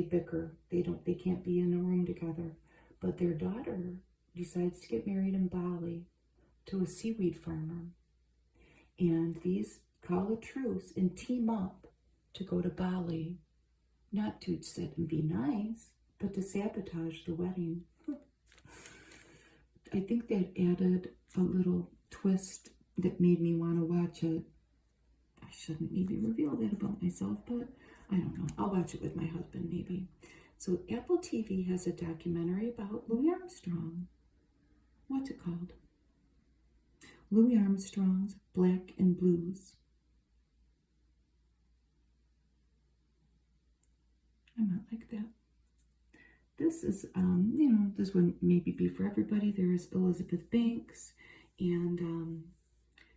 bicker, they can't be in a room together. But their daughter decides to get married in Bali to a seaweed farmer, and these call a truce and team up to go to Bali, not to sit and be nice, but to sabotage the wedding. I think that added a little twist that made me want to watch it. I shouldn't maybe reveal that about myself, but I don't know. I'll watch it with my husband maybe. So Apple TV has a documentary about Louis Armstrong. What's it called? Louis Armstrong's Black and Blues. I might like that. This is, this wouldn't maybe be for everybody. There is Elizabeth Banks, and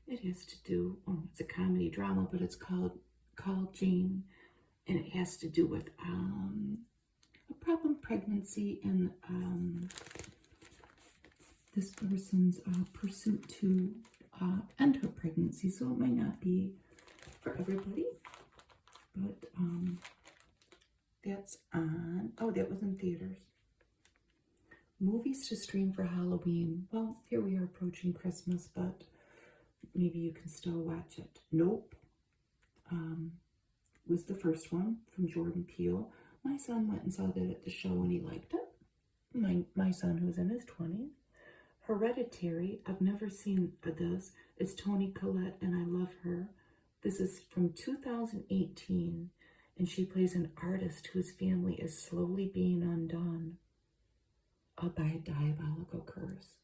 it has to do, it's a comedy drama, but it's called Jane, and it has to do with a problem pregnancy and this person's pursuit to end her pregnancy. So it might not be for everybody, but that's on. Oh, that was in theaters. Movies to stream for Halloween. Well, here we are approaching Christmas, but maybe you can still watch it. Nope. Was the first one from Jordan Peele. My son went and saw that at the show and he liked it. My son, who's in his 20s. Hereditary. I've never seen this. It's Toni Collette and I love her. This is from 2018 and she plays an artist whose family is slowly being undone by a diabolical curse.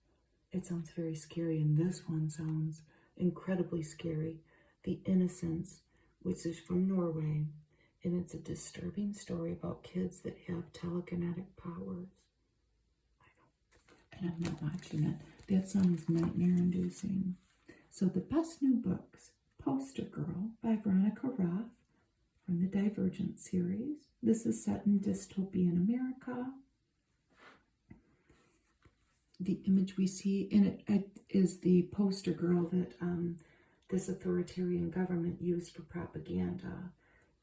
It sounds very scary, and this one sounds incredibly scary. The Innocents, which is from Norway, and it's a disturbing story about kids that have telekinetic powers. And I'm not watching it. That sounds nightmare-inducing. So the best new books, Poster Girl by Veronica Roth from the Divergent series. This is set in dystopian America. The image we see in it is the poster girl that this authoritarian government used for propaganda.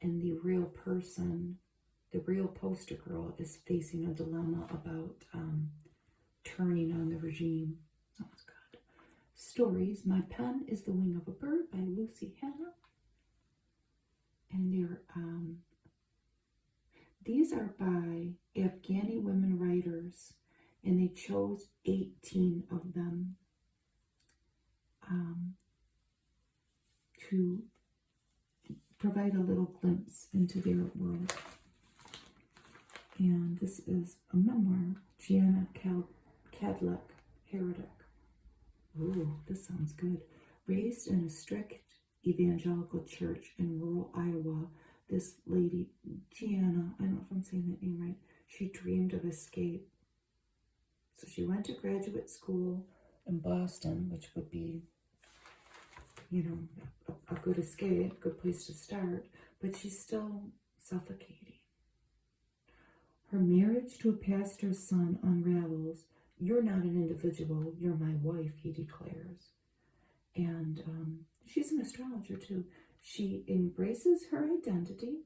And the real person, the real poster girl, is facing a dilemma about turning on the regime. Sounds good. Stories. My Pen is the Wing of a Bird by Lucy Hannah. And these are by Afghani women writers, and they chose 18 of them to provide a little glimpse into their world. And this is a memoir, Gianna Cadleck, Heretic. Ooh, this sounds good. Raised in a strict evangelical church in rural Iowa, this lady, Gianna, I don't know if I'm saying that name right, she dreamed of escape. So she went to graduate school in Boston, which would be, a good escape, good place to start, but she's still suffocating. Her marriage to a pastor's son unravels. You're not an individual, you're my wife, he declares. And she's an astrologer too. She embraces her identity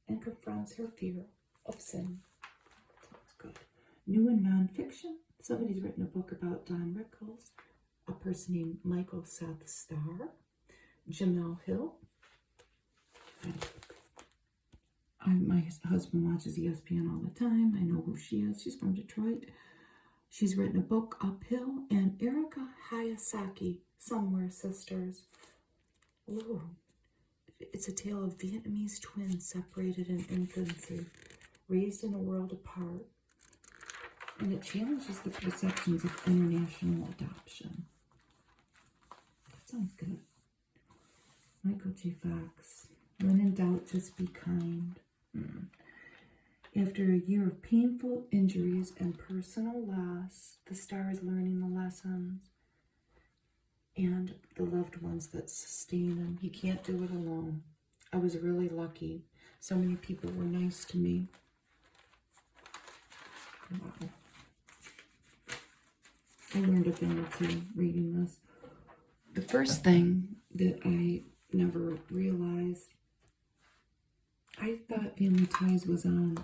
and confronts her fear of sin. Sounds good. New and nonfiction. Somebody's written a book about Don Rickles, a person named Michael Seth Starr, Jamel Hill. My husband watches ESPN all the time. I know who she is. She's from Detroit. She's written a book, Uphill, and Erika Hayasaki, Somewhere Sisters. Ooh. It's a tale of Vietnamese twins separated in infancy, raised in a world apart. And it challenges the perceptions of international adoption. That sounds good. Michael J. Fox. When in doubt, just be kind. After a year of painful injuries and personal loss, the star is learning the lessons and the loved ones that sustain him. He can't do it alone. I was really lucky. So many people were nice to me. Wow. I learned a thing or two reading this. The first thing that I never realized, I thought Family Ties was on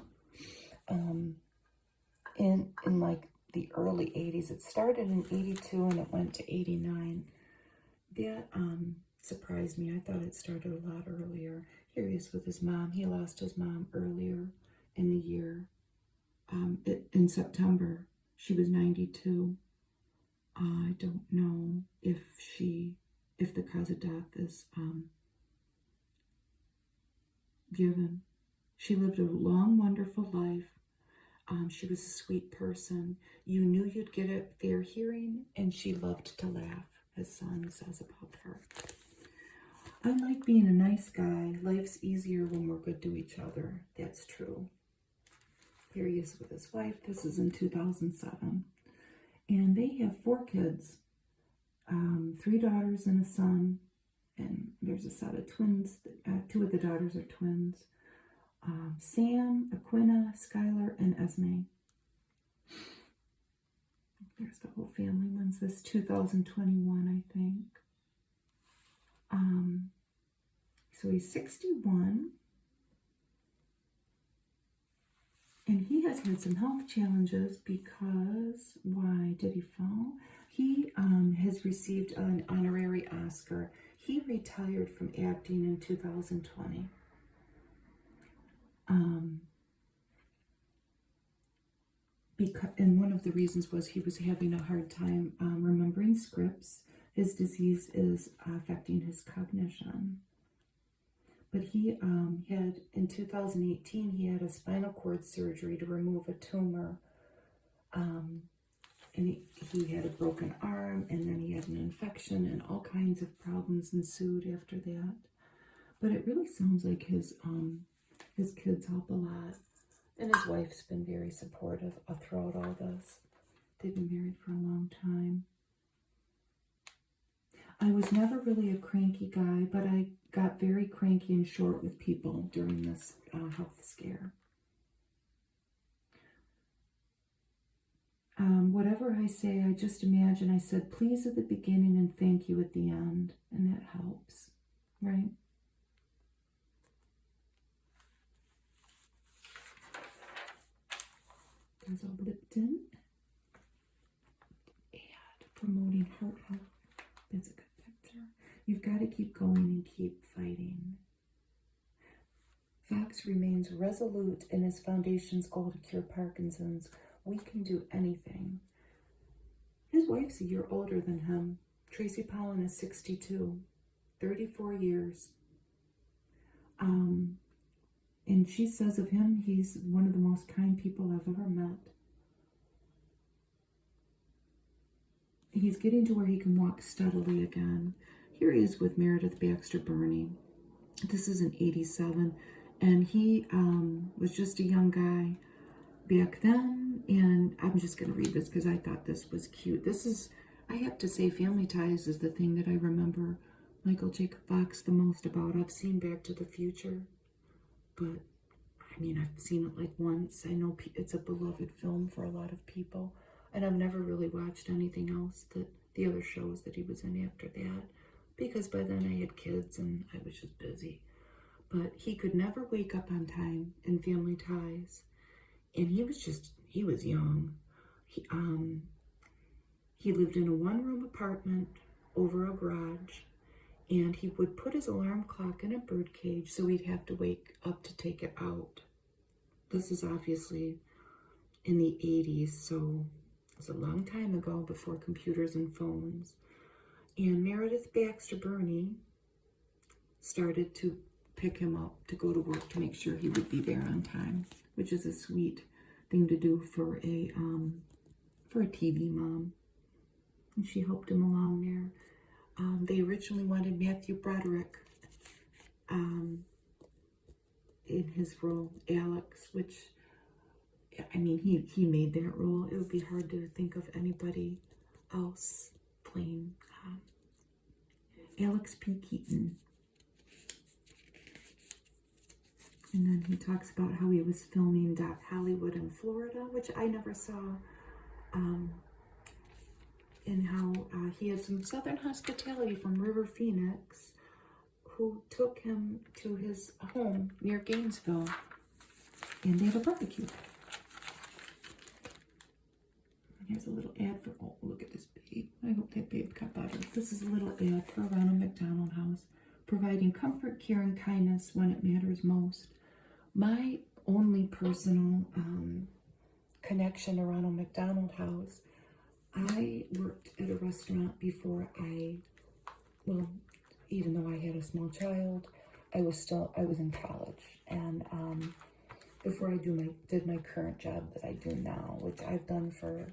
in like the early 80s. It started in 82 and it went to 89. That surprised me. I thought it started a lot earlier. Here he is with his mom. He lost his mom earlier in the year. In September, she was 92. I don't know if the cause of death is forgiven. She lived a long, wonderful life. She was a sweet person. You knew you'd get a fair hearing, and she loved to laugh, his son says about her. I like being a nice guy. Life's easier when we're good to each other. That's true. Here he is with his wife. This is in 2007. And they have 4 kids, 3 daughters and a son. And there's a set of twins. 2 of the daughters are twins. Sam, Aquina, Skylar, and Esme. There's the whole family. When's this? 2021, I think. So he's 61. And he has had some health challenges because, why did he fall? He has received an honorary Oscar. He retired from acting in 2020. And one of the reasons was he was having a hard time remembering scripts. His disease is affecting his cognition. But he had, in 2018, he had a spinal cord surgery to remove a tumor. And he had a broken arm, and then he had an infection, and all kinds of problems ensued after that. But it really sounds like his kids help a lot. And his wife's been very supportive throughout all this. They've been married for a long time. I was never really a cranky guy, but I got very cranky and short with people during this health scare. Whatever I say, I just imagine I said please at the beginning and thank you at the end, and that helps, right? There's a Lipton ad promoting heart health. That's a good picture. You've got to keep going and keep fighting. Fox remains resolute in his foundation's goal to cure Parkinson's. We can do anything. His wife's a year older than him. Tracy Pollan is 62, 34 years. And she says of him, he's one of the most kind people I've ever met. He's getting to where he can walk steadily again. Here he is with Meredith Baxter Birney. This is in 87, and he was just a young guy back then. And I'm just going to read this because I thought this was cute. This is, I have to say, Family Ties is the thing that I remember Michael Jacob Fox the most about. I've seen Back to the Future, but I mean, I've seen it like once. I know it's a beloved film for a lot of people, and I've never really watched anything else, that the other shows that he was in after that, because by then I had kids and I was just busy. But he could never wake up on time in Family Ties, and he was young. He lived in a 1-room apartment over a garage, and he would put his alarm clock in a bird cage so he'd have to wake up to take it out. This is obviously in the 80s, so it was a long time ago, before computers and phones. And Meredith Baxter Birney started to pick him up to go to work to make sure he would be there on time, which is a sweet thing to do for a TV mom. And she helped him along there. They originally wanted Matthew Broderick in his role, Alex, which, I mean, he made that role. It would be hard to think of anybody else playing Alex P. Keaton. And then he talks about how he was filming Doc Hollywood in Florida, which I never saw. And how he had some Southern hospitality from River Phoenix, who took him to his home near Gainesville, and they have a barbecue. And here's a little ad for, oh, look at this babe. I hope that babe got better. This is a little ad for Ronald McDonald House, providing comfort, care, and kindness when it matters most. My only personal connection to Ronald McDonald House, I worked at a restaurant before even though I had a small child, I was in college, and before I did my current job that I do now, which I've done for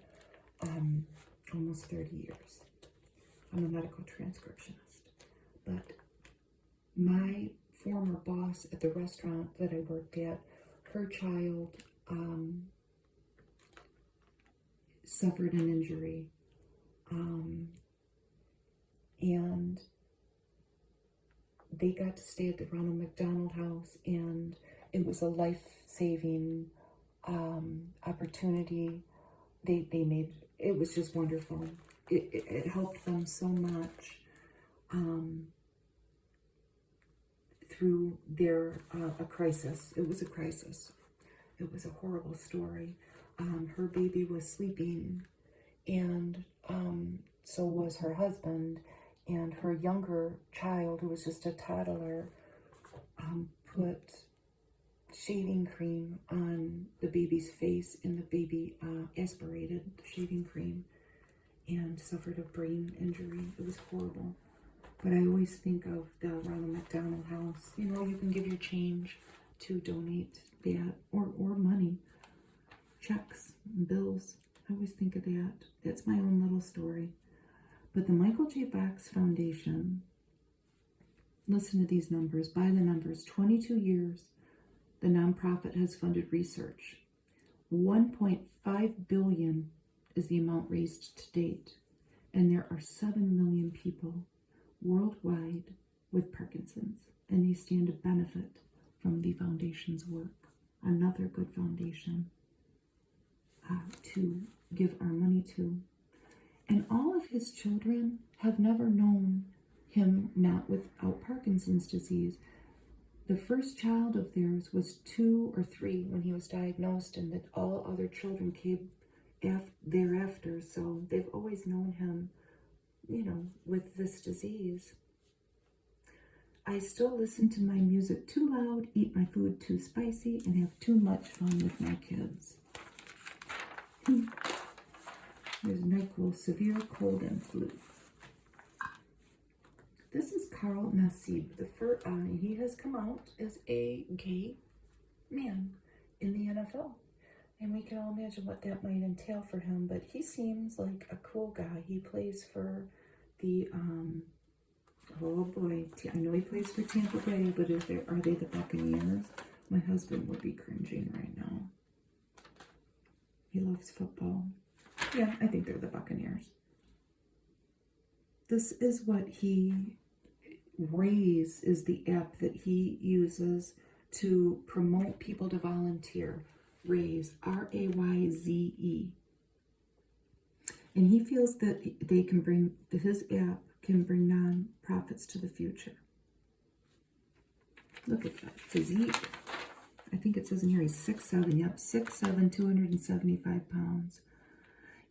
almost 30 years. I'm a medical transcriptionist. But my former boss at the restaurant that I worked at, her child suffered an injury, and they got to stay at the Ronald McDonald House, and it was a life-saving opportunity. They made, it was just wonderful. It helped them so much through their a crisis. It was a crisis. It was a horrible story. Her baby was sleeping, and so was her husband, and her younger child, who was just a toddler, put shaving cream on the baby's face, and the baby aspirated the shaving cream and suffered a brain injury. It was horrible. But I always think of the Ronald McDonald House. You know, you can give your change to donate that, or money, checks, bills. I always think of that. That's my own little story. But the Michael J. Fox Foundation, listen to these numbers, by the numbers, 22 years, the nonprofit has funded research. 1.5 billion is the amount raised to date, and there are 7 million people worldwide with Parkinson's, and they stand to benefit from the foundation's work. Another good foundation to give our money to. And all of his children have never known him not without Parkinson's disease. The first child of theirs was 2 or 3 when he was diagnosed, and that all other children came thereafter. So they've always known him, you know, with this disease. I still listen to my music too loud, eat my food too spicy, and have too much fun with my kids. There's NyQuil, severe cold and flu. This is Carl Nassib. He has come out as a gay man in the NFL. And we can all imagine what that might entail for him, but he seems like a cool guy. He plays for the, oh boy, I know he plays for Tampa Bay, but are they the Buccaneers? My husband would be cringing right now. He loves football. Yeah, I think they're the Buccaneers. This is what Raise is the app that he uses to promote people to volunteer. Raise, R-A-Y-Z-E. And he feels that his app can bring non-profits to the future. Look at that physique. I think it says in here he's 6'7", yep, 6'7", 275 pounds.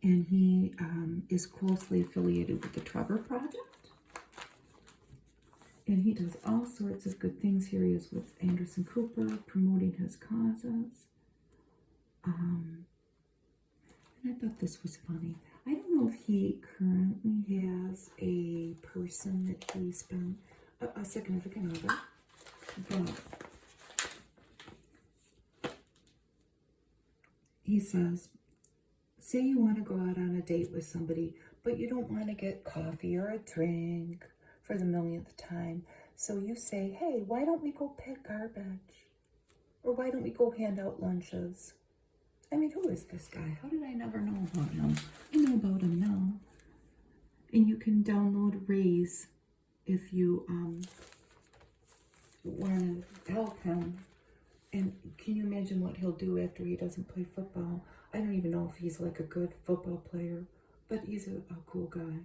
And he is closely affiliated with the Trevor Project. And he does all sorts of good things. Here he is with Anderson Cooper, promoting his causes. And I thought this was funny. I don't know if he currently has a person that he spent, a significant other, but he says, say you want to go out on a date with somebody, but you don't want to get coffee or a drink for the millionth time. So you say, hey, why don't we go pick garbage? Or why don't we go hand out lunches? I mean, who is this guy? How did I never know about him? I know about him now. And you can download Raise if you want to help him. And can you imagine what he'll do after he doesn't play football? I don't even know if he's like a good football player, but he's a cool guy.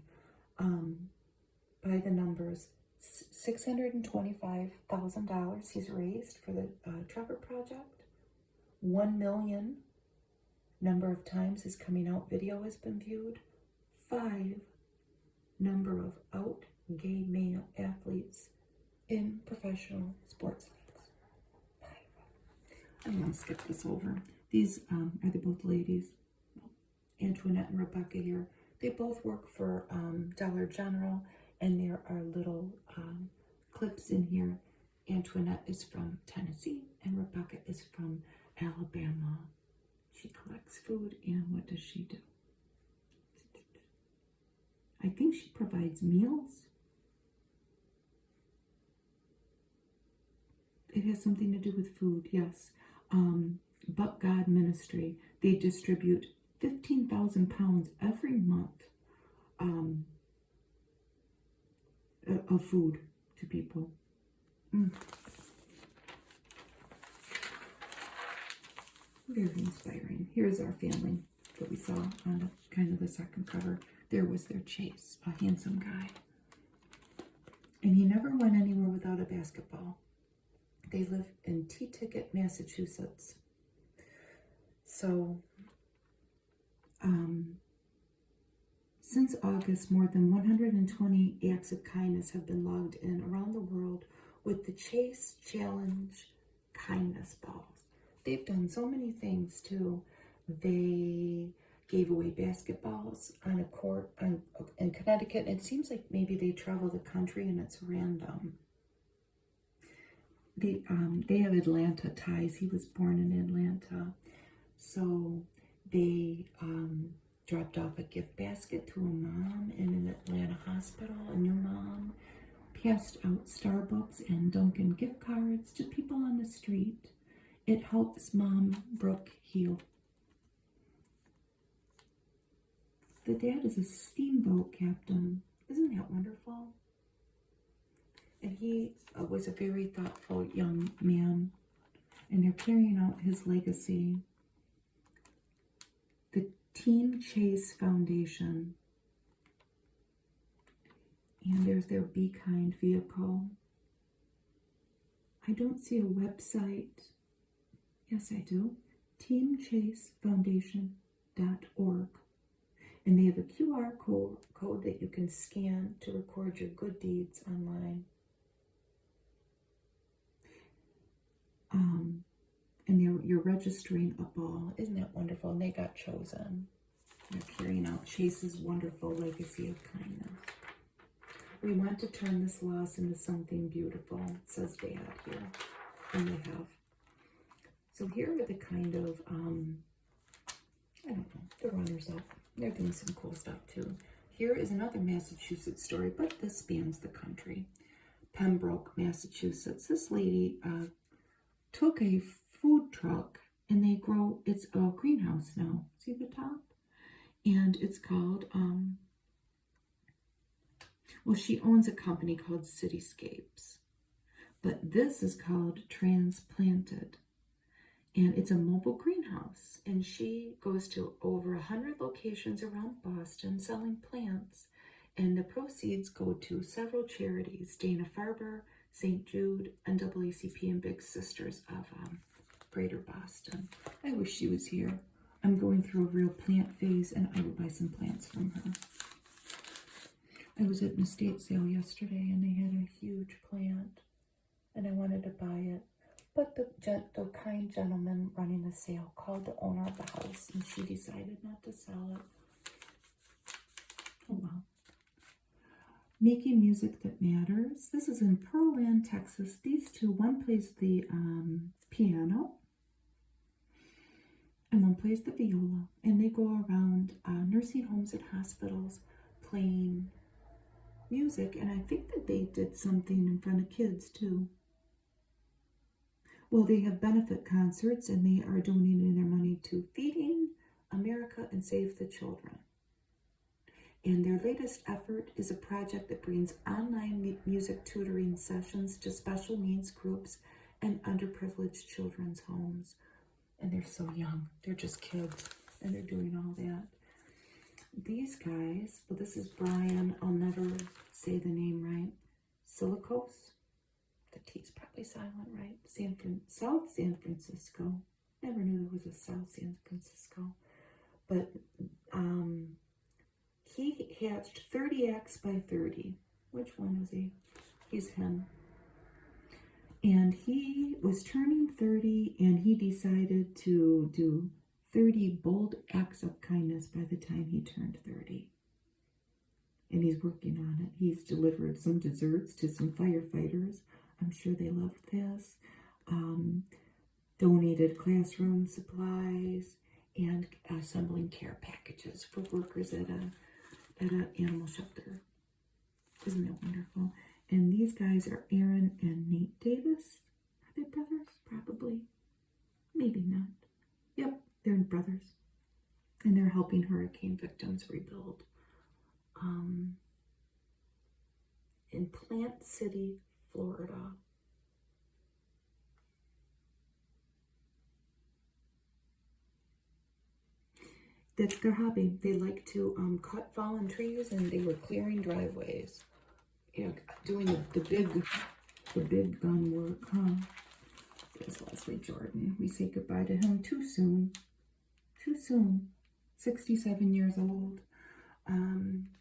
By the numbers, $625,000 he's raised for the Trevor Project. 1 million number of times his coming out video has been viewed. 5 number of out gay male athletes in professional sports leagues. 5. I'm going to skip this over. These are they both ladies, Antoinette and Rebecca here. They both work for Dollar General, and there are little clips in here Antoinette is from Tennessee, and Rebecca is from Alabama. She collects food, and what does she do? I think she provides meals. It has something to do with food, yes. But God Ministry, they distribute 15,000 pounds every month of food to people. Very inspiring. Here's our family that we saw on the kind of the second cover. There was their Chase, a handsome guy. And he never went anywhere without a basketball. They live in T-Ticket, Massachusetts. So, since August, more than 120 acts of kindness have been logged in around the world with the Chase Challenge Kindness Balls. They've done so many things too. They gave away basketballs on a court in Connecticut. It seems like maybe they travel the country and it's random. They have Atlanta ties. He was born in Atlanta. So they dropped off a gift basket to a mom in an Atlanta hospital, a new mom, passed out Starbucks and Dunkin' gift cards to people on the street. It helps Mom Brooke heal. The dad is a steamboat captain. Isn't that wonderful? And he was a very thoughtful young man, and they're carrying out his legacy. The Team Chase Foundation. And there's their Be Kind vehicle. I don't see a website. Yes, I do. teamchasefoundation.org. And they have a QR code that you can scan to record your good deeds online. And you're registering a ball. Isn't that wonderful? And they got chosen. They're carrying out Chase's wonderful legacy of kindness. We want to turn this loss into something beautiful, says Dad here. And they have. So here are the kind of, I don't know, the runners-up. They're doing some cool stuff too. Here is another Massachusetts story, but this spans the country. Pembroke, Massachusetts. This lady took a food truck and they grow, it's a greenhouse now. See the top? And it's called, well, she owns a company called Cityscapes. But this is called Transplanted. And it's a mobile greenhouse. And she goes to over 100 locations around Boston selling plants. And the proceeds go to several charities, Dana-Farber, St. Jude, NAACP, and Big Sisters of Greater Boston. I wish she was here. I'm going through a real plant phase, and I will buy some plants from her. I was at an estate sale yesterday, and they had a huge plant, and I wanted to buy it. But the kind gentleman running the sale called the owner of the house, and she decided not to sell it. Oh, well. Making music that matters. This is in Pearland, Texas. These two, one plays the piano, and one plays the viola. And they go around nursing homes and hospitals playing music. And I think that they did something in front of kids, too. Well, they have benefit concerts, and they are donating their money to Feeding America and Save the Children. And their latest effort is a project that brings online music tutoring sessions to special needs groups and underprivileged children's homes. And they're so young. They're just kids, and they're doing all that. These guys, well, this is Brian. I'll never say the name right. Silicos. The T's probably silent, right? South San Francisco. Never knew there was a South San Francisco. But he hatched 30 acts by 30. Which one is he? He's him. And he was turning 30, and he decided to do 30 bold acts of kindness by the time he turned 30. And he's working on it. He's delivered some desserts to some firefighters I'm sure they loved this. Donated classroom supplies and assembling care packages for workers at an animal shelter. Isn't that wonderful? And these guys are Aaron and Nate Davis. Are they brothers? Probably. Maybe not. Yep, they're brothers. And they're helping hurricane victims rebuild. In Plant City, Florida. That's their hobby. They like to cut fallen trees, and they were clearing driveways. You know, doing the big gun work, huh? There's Leslie Jordan. We say goodbye to him too soon. Too soon. 67 years old.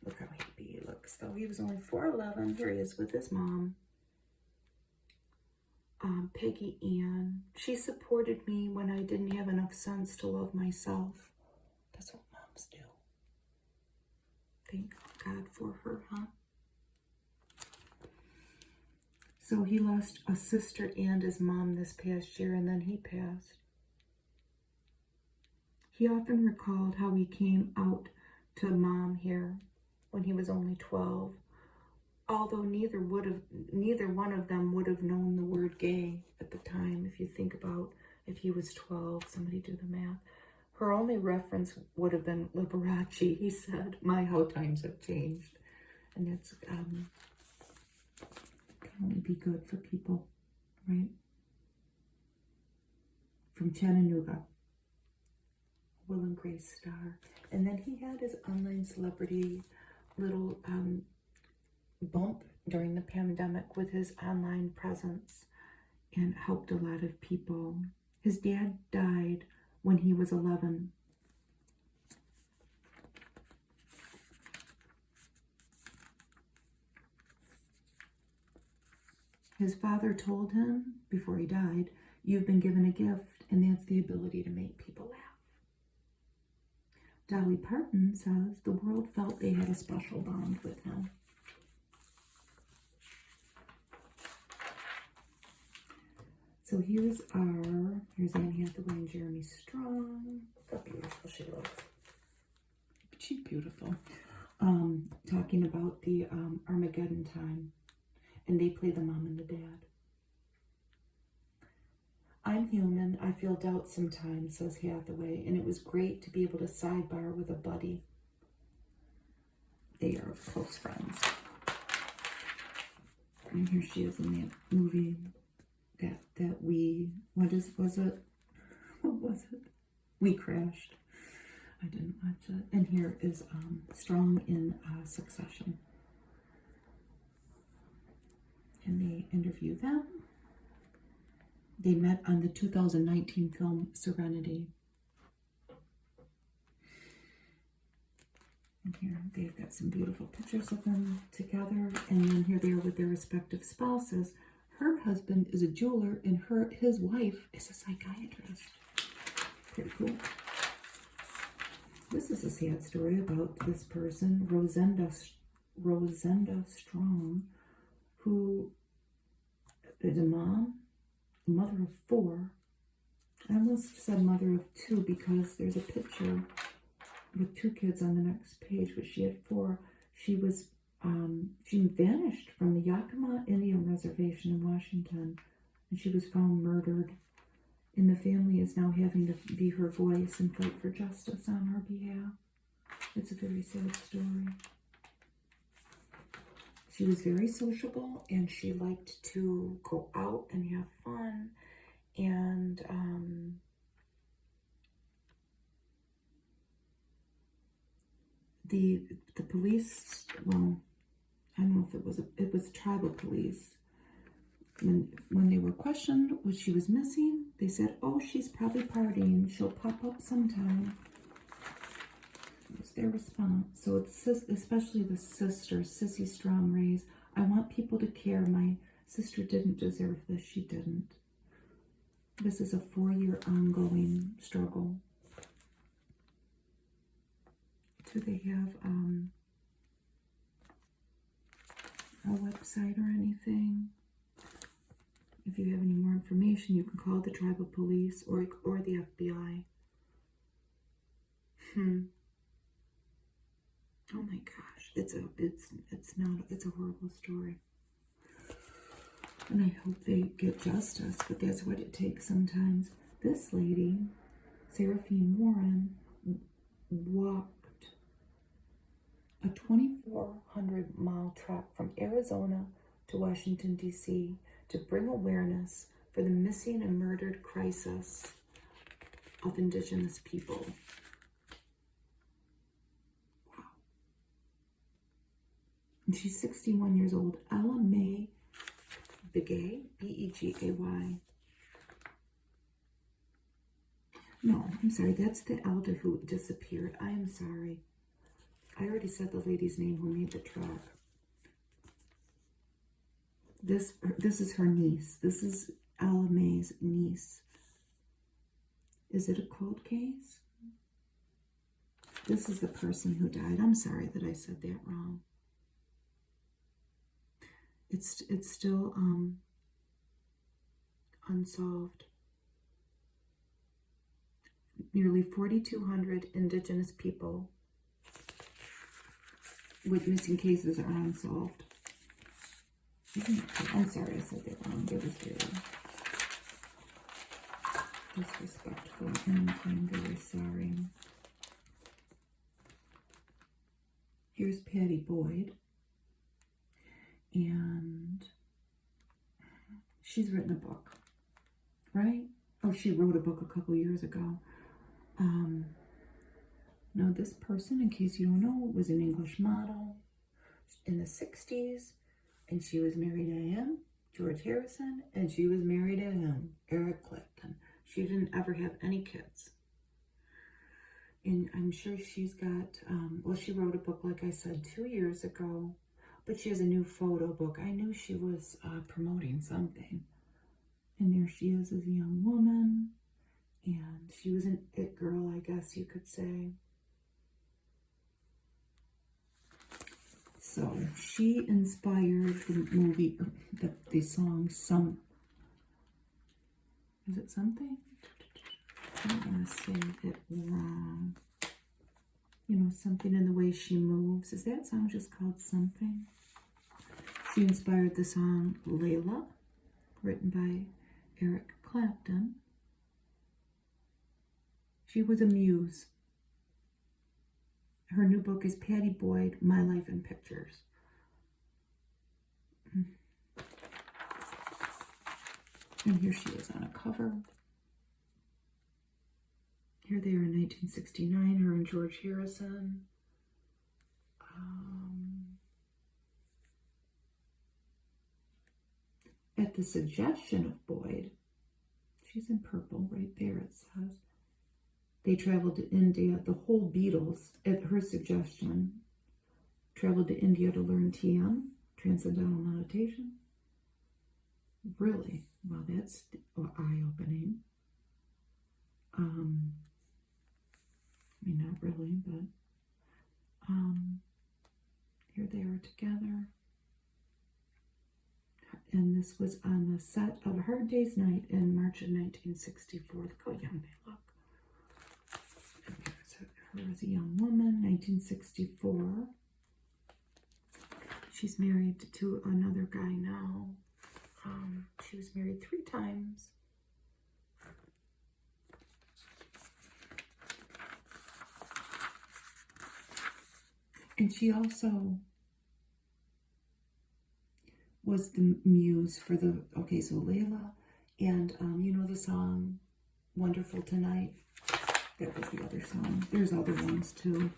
Look how happy he looks, though. He was only 4'11". Here he is with his mom. Peggy Ann. She supported me when I didn't have enough sense to love myself. That's what moms do. Thank God for her, huh? So he lost a sister and his mom this past year, and then he passed. He often recalled how he came out to mom here when he was only 12, although neither one of them would have known the word gay at the time. If you think about if he was 12, somebody do the math. Her only reference would have been Liberace. He said, "My, how times have changed." And that's can only be good for people, right? From Chattanooga, Will and Grace star. And then he had his online celebrity little bump during the pandemic with his online presence and helped a lot of people. His dad died when he was 11. His father told him before he died, "You've been given a gift, and that's the ability to make people laugh." Dolly Parton says the world felt they had a special bond with him. So here's Anne Hathaway and Jeremy Strong. Look how beautiful she looks. She's beautiful. Talking about the Armageddon time. And they play the mom and the dad. "I'm human. I feel doubt sometimes," says Hathaway, "and it was great to be able to sidebar with a buddy." They are close friends. And here she is in that movie that we, what was it? We Crashed. I didn't watch it. And here is Strong in Succession. And they interview them. They met on the 2019 film Serenity. And here they've got some beautiful pictures of them together. And then here they are with their respective spouses. Her husband is a jeweler, and his wife is a psychiatrist. Pretty cool. This is a sad story about this person, Rosenda Strong, who is a mother of 4. I almost said mother of 2 because there's a picture with 2 kids on the next page, but she had 4. She vanished from the Yakima Indian Reservation in Washington, and she was found murdered. And the family is now having to be her voice and fight for justice on her behalf. It's a very sad story. She was very sociable, and she liked to go out and have fun. And the police, well, I don't know if it was tribal police. When they were questioned what she was missing, they said, "Oh, she's probably partying. She'll pop up sometime." That was their response. So it's especially the sister, Sissy Strong, raised, "I want people to care. My sister didn't deserve this. She didn't." This is a 4-year ongoing struggle. Do they have a website or anything? If you have any more information, you can call the tribal police or the FBI. Oh my gosh, it's a horrible story. And I hope they get justice, but that's what it takes sometimes. This lady, Seraphine Warren, walked a 2,400-mile trek from Arizona to Washington, D.C. to bring awareness for the missing and murdered crisis of Indigenous people. Wow. And she's 61 years old. Ella May Begay, B-E-G-A-Y. No, I'm sorry, that's the elder who disappeared. I am sorry. I already said the lady's name who made the trek. This is her niece. This is Ella May's niece. Is it a cold case? This is the person who died. I'm sorry that I said that wrong. It's still unsolved. Nearly 4,200 Indigenous people with missing cases are unsolved. I'm sorry I said that wrong. It was very disrespectful, and I'm very sorry. Here's Patty Boyd, and she's written a book, right? Oh, she wrote a book a couple years ago. Now this person, in case you don't know, was an English model in the 60s, and she was married to him, George Harrison, and she was married to him, Eric Clapton. She didn't ever have any kids. And I'm sure she's got, she wrote a book, like I said, 2 years ago, but she has a new photo book. I knew she was promoting something. And there she is as a young woman, and she was an it girl, I guess you could say. So she inspired the movie, the song is it Something? I don't want to say it wrong. You know, something in the way she moves. Is that song just called Something? She inspired the song Layla, written by Eric Clapton. She was a muse. Her new book is Patty Boyd, My Life in Pictures. And here she is on a cover. Here they are in 1969, her and George Harrison. At the suggestion of Boyd, she's in purple right there, it says, they traveled to India. The whole Beatles, at her suggestion, traveled to India to learn TM, Transcendental Meditation. Really? Well, that's eye-opening. I mean, not really, but here they are together. And this was on the set of A Hard Day's Night in March of 1964. Look how young they look. Her as a young woman, 1964. She's married to another guy now. She was married 3 times. And she also was the muse for so Layla, and you know the song Wonderful Tonight? That was the other song. There's other ones too.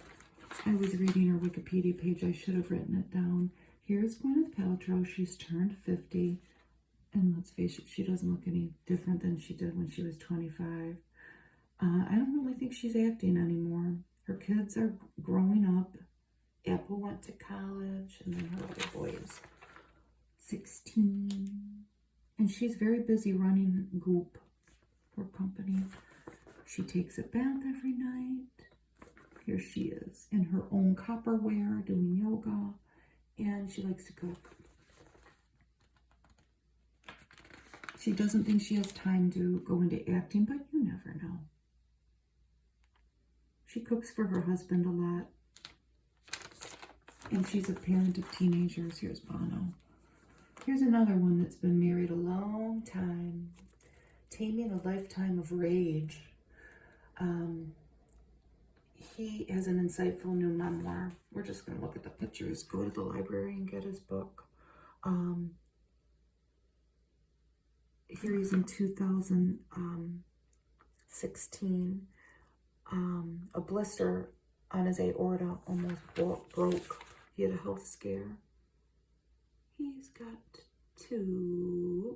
I was reading her Wikipedia page. I should have written it down. Here's Gwyneth Paltrow. She's turned 50. And let's face it, she doesn't look any different than she did when she was 25. I don't really think she's acting anymore. Her kids are growing up. Apple went to college, and then her other boy is 16. And she's very busy running Goop, her company. She takes a bath every night. Here she is in her own copperware doing yoga, and she likes to cook. She doesn't think she has time to go into acting, but you never know. She cooks for her husband a lot. And she's a parent of teenagers. Here's Bono. Here's another one that's been married a long time. Taming a Lifetime of Rage. He has an insightful new memoir. We're just going to look at the pictures. Go to the library and get his book. Here he's in 2016. A blister on his aorta almost broke. He had a health scare. He's got 2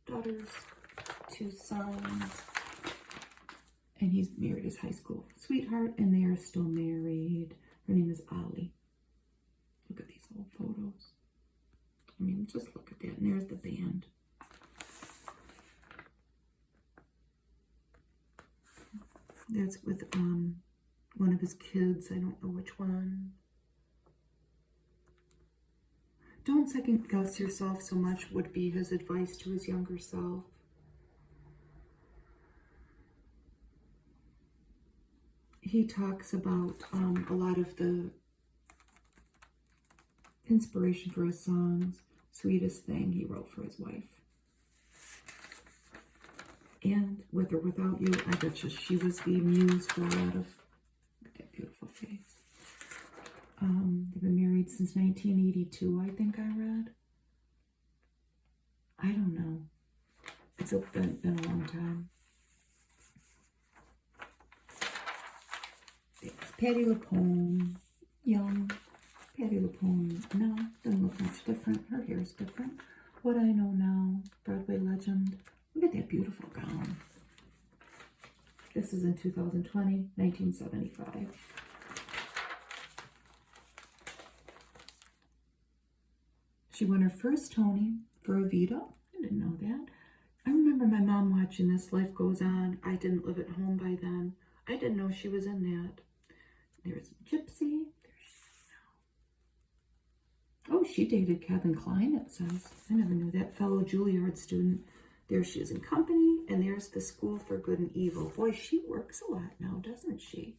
daughters, 2 sons, and he's married his high school sweetheart, and they are still married. Her name is Ali. Look at these old photos. I mean, just look at that. And there's the band. That's with one of his kids. I don't know which one. Don't second guess yourself so much would be his advice to his younger self. He talks about a lot of the inspiration for his songs. Sweetest Thing he wrote for his wife. And With or Without You, I bet you she was the muse for a lot of, look at that beautiful face. They've been married since 1982, I think I read. I don't know. It's been a long time. It's Patti LuPone, young. Patti LuPone, no, doesn't look much different. Her hair's different. What I Know Now, Broadway legend. Look at that beautiful gown. This is in 2020, 1975. She won her first Tony for Evita. I didn't know that. I remember my mom watching this, Life Goes On. I didn't live at home by then. I didn't know she was in that. There's Gypsy. Oh, she dated Kevin Kline, it says. I never knew that. Fellow Juilliard student. There she is in Company, and there's The School for Good and Evil. Boy, she works a lot now, doesn't she?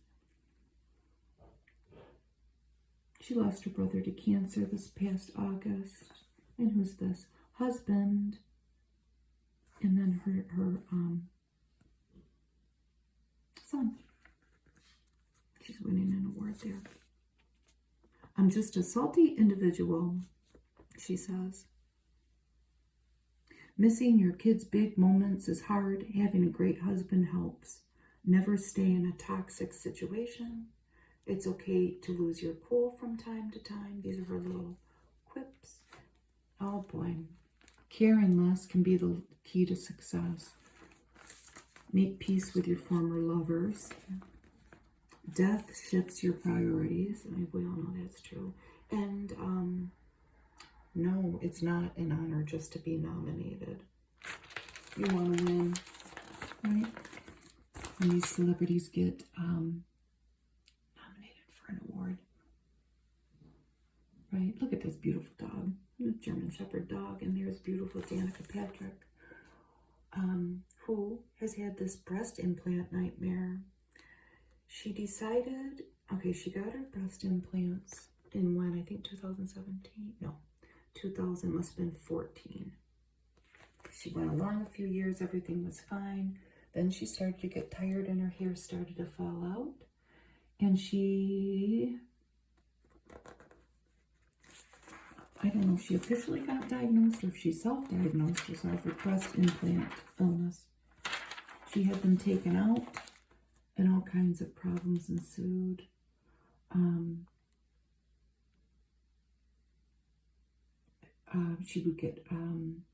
She lost her brother to cancer this past August. And who's this? Husband. And then her son. She's winning an award there. I'm just a salty individual, she says. Missing your kids' big moments is hard. Having a great husband helps. Never stay in a toxic situation. It's okay to lose your cool from time to time. These are her little quips. Oh boy. Caring less can be the key to success. Make peace with your former lovers. Death shifts your priorities. We all know that's true. And no, it's not an honor just to be nominated. You want to win, right? When these celebrities get nominated for an award, right? Look at this beautiful dog, the German Shepherd dog, and there's beautiful Danica Patrick, who has had this breast implant nightmare. She decided, okay, she got her breast implants in when, I think 2017? No, 2000, must have been 14. She went along a few years, everything was fine. Then she started to get tired and her hair started to fall out. And she, I don't know if she officially got diagnosed or if she self-diagnosed herself with breast implant illness. She had them taken out and all kinds of problems ensued. She would get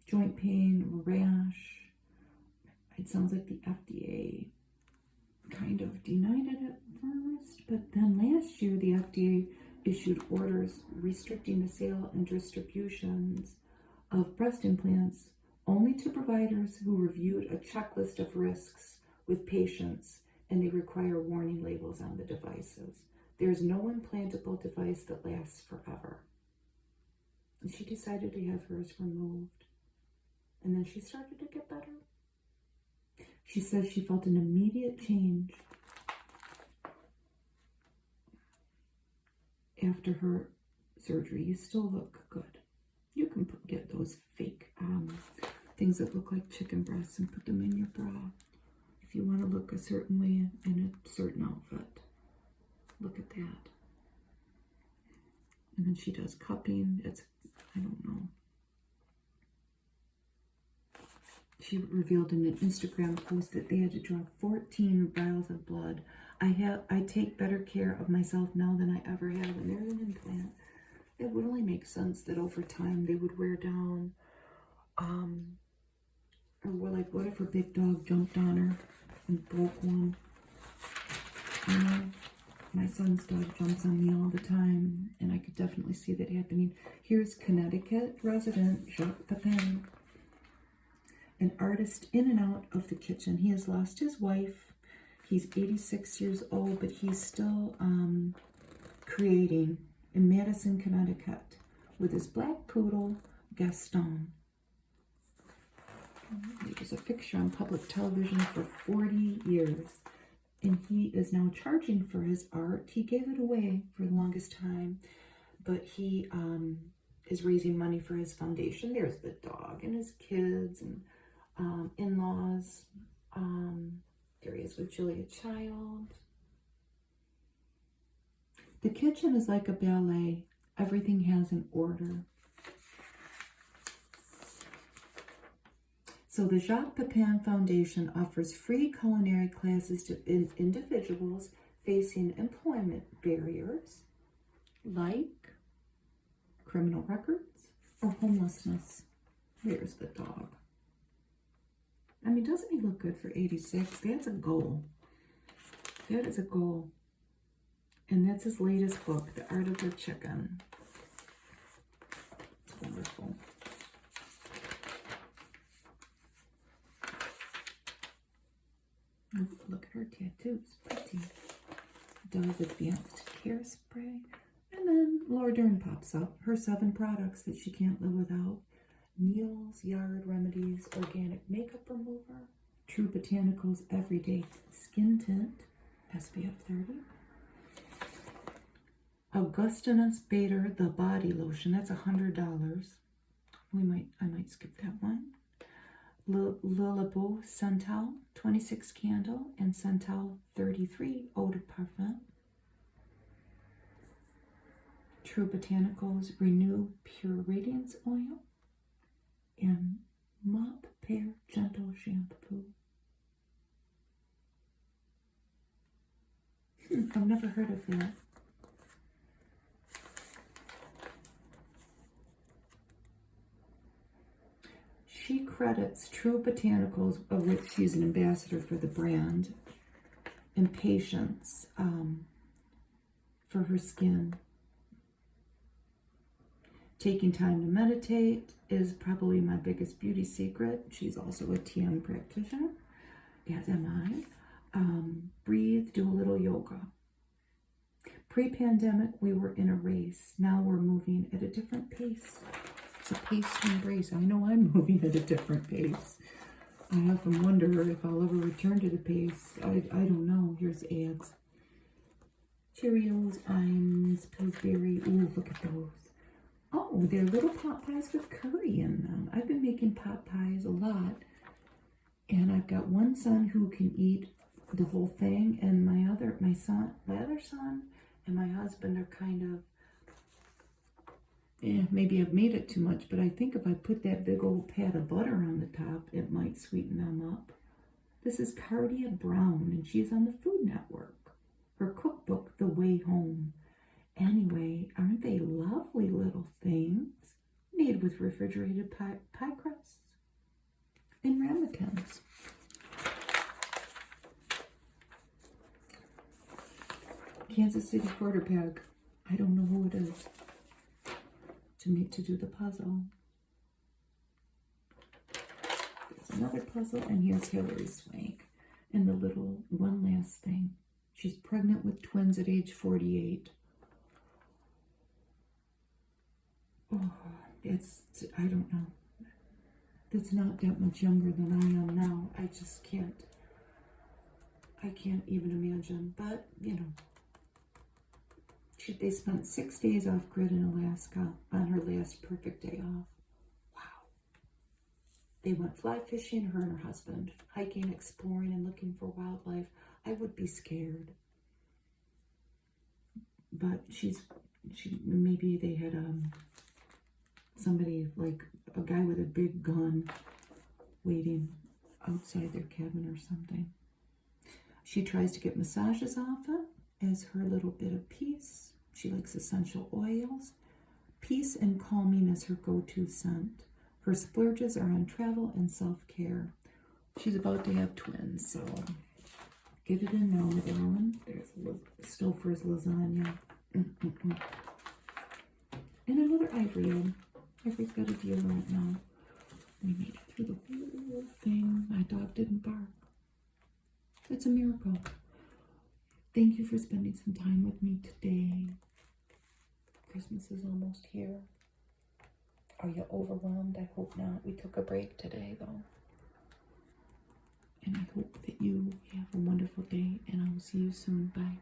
joint pain, rash. It sounds like the FDA kind of denied it at first, but then last year the FDA issued orders restricting the sale and distributions of breast implants only to providers who reviewed a checklist of risks with patients, and they require warning labels on the devices. There's no implantable device that lasts forever. And she decided to have hers removed. And then she started to get better. She says she felt an immediate change after her surgery. You still look good. You can get those fake things that look like chicken breasts and put them in your bra if you want to look a certain way in a certain outfit. Look at that. And then she does cupping. It's, I don't know. She revealed in an Instagram post that they had to draw 14 vials of blood. I take better care of myself now than I ever have, and there's an implant. It would only make sense that over time they would wear down. Or like, what if her big dog jumped on her and broke one? You know, my son's dog jumps on me all the time, and I could definitely see that happening. Here's Connecticut resident Jacques Pepin, an artist in and out of the kitchen. He has lost his wife. He's 86 years old, but he's still creating in Madison, Connecticut, with his black poodle, Gaston. He was a fixture on public television for 40 years, and he is now charging for his art. He gave it away for the longest time, but he is raising money for his foundation. There's the dog and his kids and in-laws. There he is with Julia Child. The kitchen is like a ballet. Everything has an order. So the Jacques Pepin Foundation offers free culinary classes to individuals facing employment barriers like criminal records or homelessness. There's the dog. I mean, doesn't he look good for 86? That's a goal. That is a goal. And that's his latest book, The Art of the Chicken. It's wonderful. Look at her tattoos. Pretty. Dove Advanced Care Spray. And then Laura Dern pops up. Her 7 products that she can't live without. Neal's Yard Remedies Organic Makeup Remover. True Botanicals Everyday Skin Tint. SPF 30. Augustinus Bader The Body Lotion. That's $100. I might skip that one. Le Labo Santal 26 candle and Santal 33 eau de parfum. True Botanicals Renew Pure Radiance Oil and Mop Pear Gentle Shampoo. I've never heard of that. She credits True Botanicals, of which she's an ambassador for the brand, and Patience for her skin. Taking time to meditate is probably my biggest beauty secret. She's also a TM practitioner, as am I. Breathe, do a little yoga. Pre-pandemic, we were in a race. Now we're moving at a different pace. It's a pace to embrace. I know I'm moving at a different pace. I often wonder if I'll ever return to the pace. I don't know. Here's ads. Cheerios, Iams, Pillsbury. Ooh, look at those. Oh, they're little pot pies with curry in them. I've been making pot pies a lot. And I've got one son who can eat the whole thing. And my other son and my husband are kind of, maybe I've made it too much, but I think if I put that big old pat of butter on the top, it might sweeten them up. This is Cardia Brown, and she's on the Food Network. Her cookbook, The Way Home. Anyway, aren't they lovely little things? Made with refrigerated pie crusts and ramekins. Kansas City quarterback. I don't know who it is. To do the puzzle. There's another puzzle, and here's Hillary Swank. And the little one last thing. She's pregnant with twins at age 48. Oh, I don't know. that's not that much younger than I am now. I just can't. I can't even imagine. But, you know, they spent 6 days off grid in Alaska on her last perfect day off. Wow. They went fly fishing, her and her husband, hiking, exploring, and looking for wildlife. I would be scared. But maybe they had somebody, like a guy with a big gun, waiting outside their cabin or something. She tries to get massages often as her little bit of peace. She likes essential oils. Peace and calming is her go-to scent. Her splurges are on travel and self-care. She's about to have twins, so give it a no, darling. There's Stouffer's lasagna. And another Ivory egg. Ivory's got a deal right now. We made it through the whole thing. My dog didn't bark. It's a miracle. Thank you for spending some time with me today. Christmas is almost here. Are you overwhelmed? I hope not. We took a break today, though. And I hope that you have a wonderful day, and I will see you soon. Bye.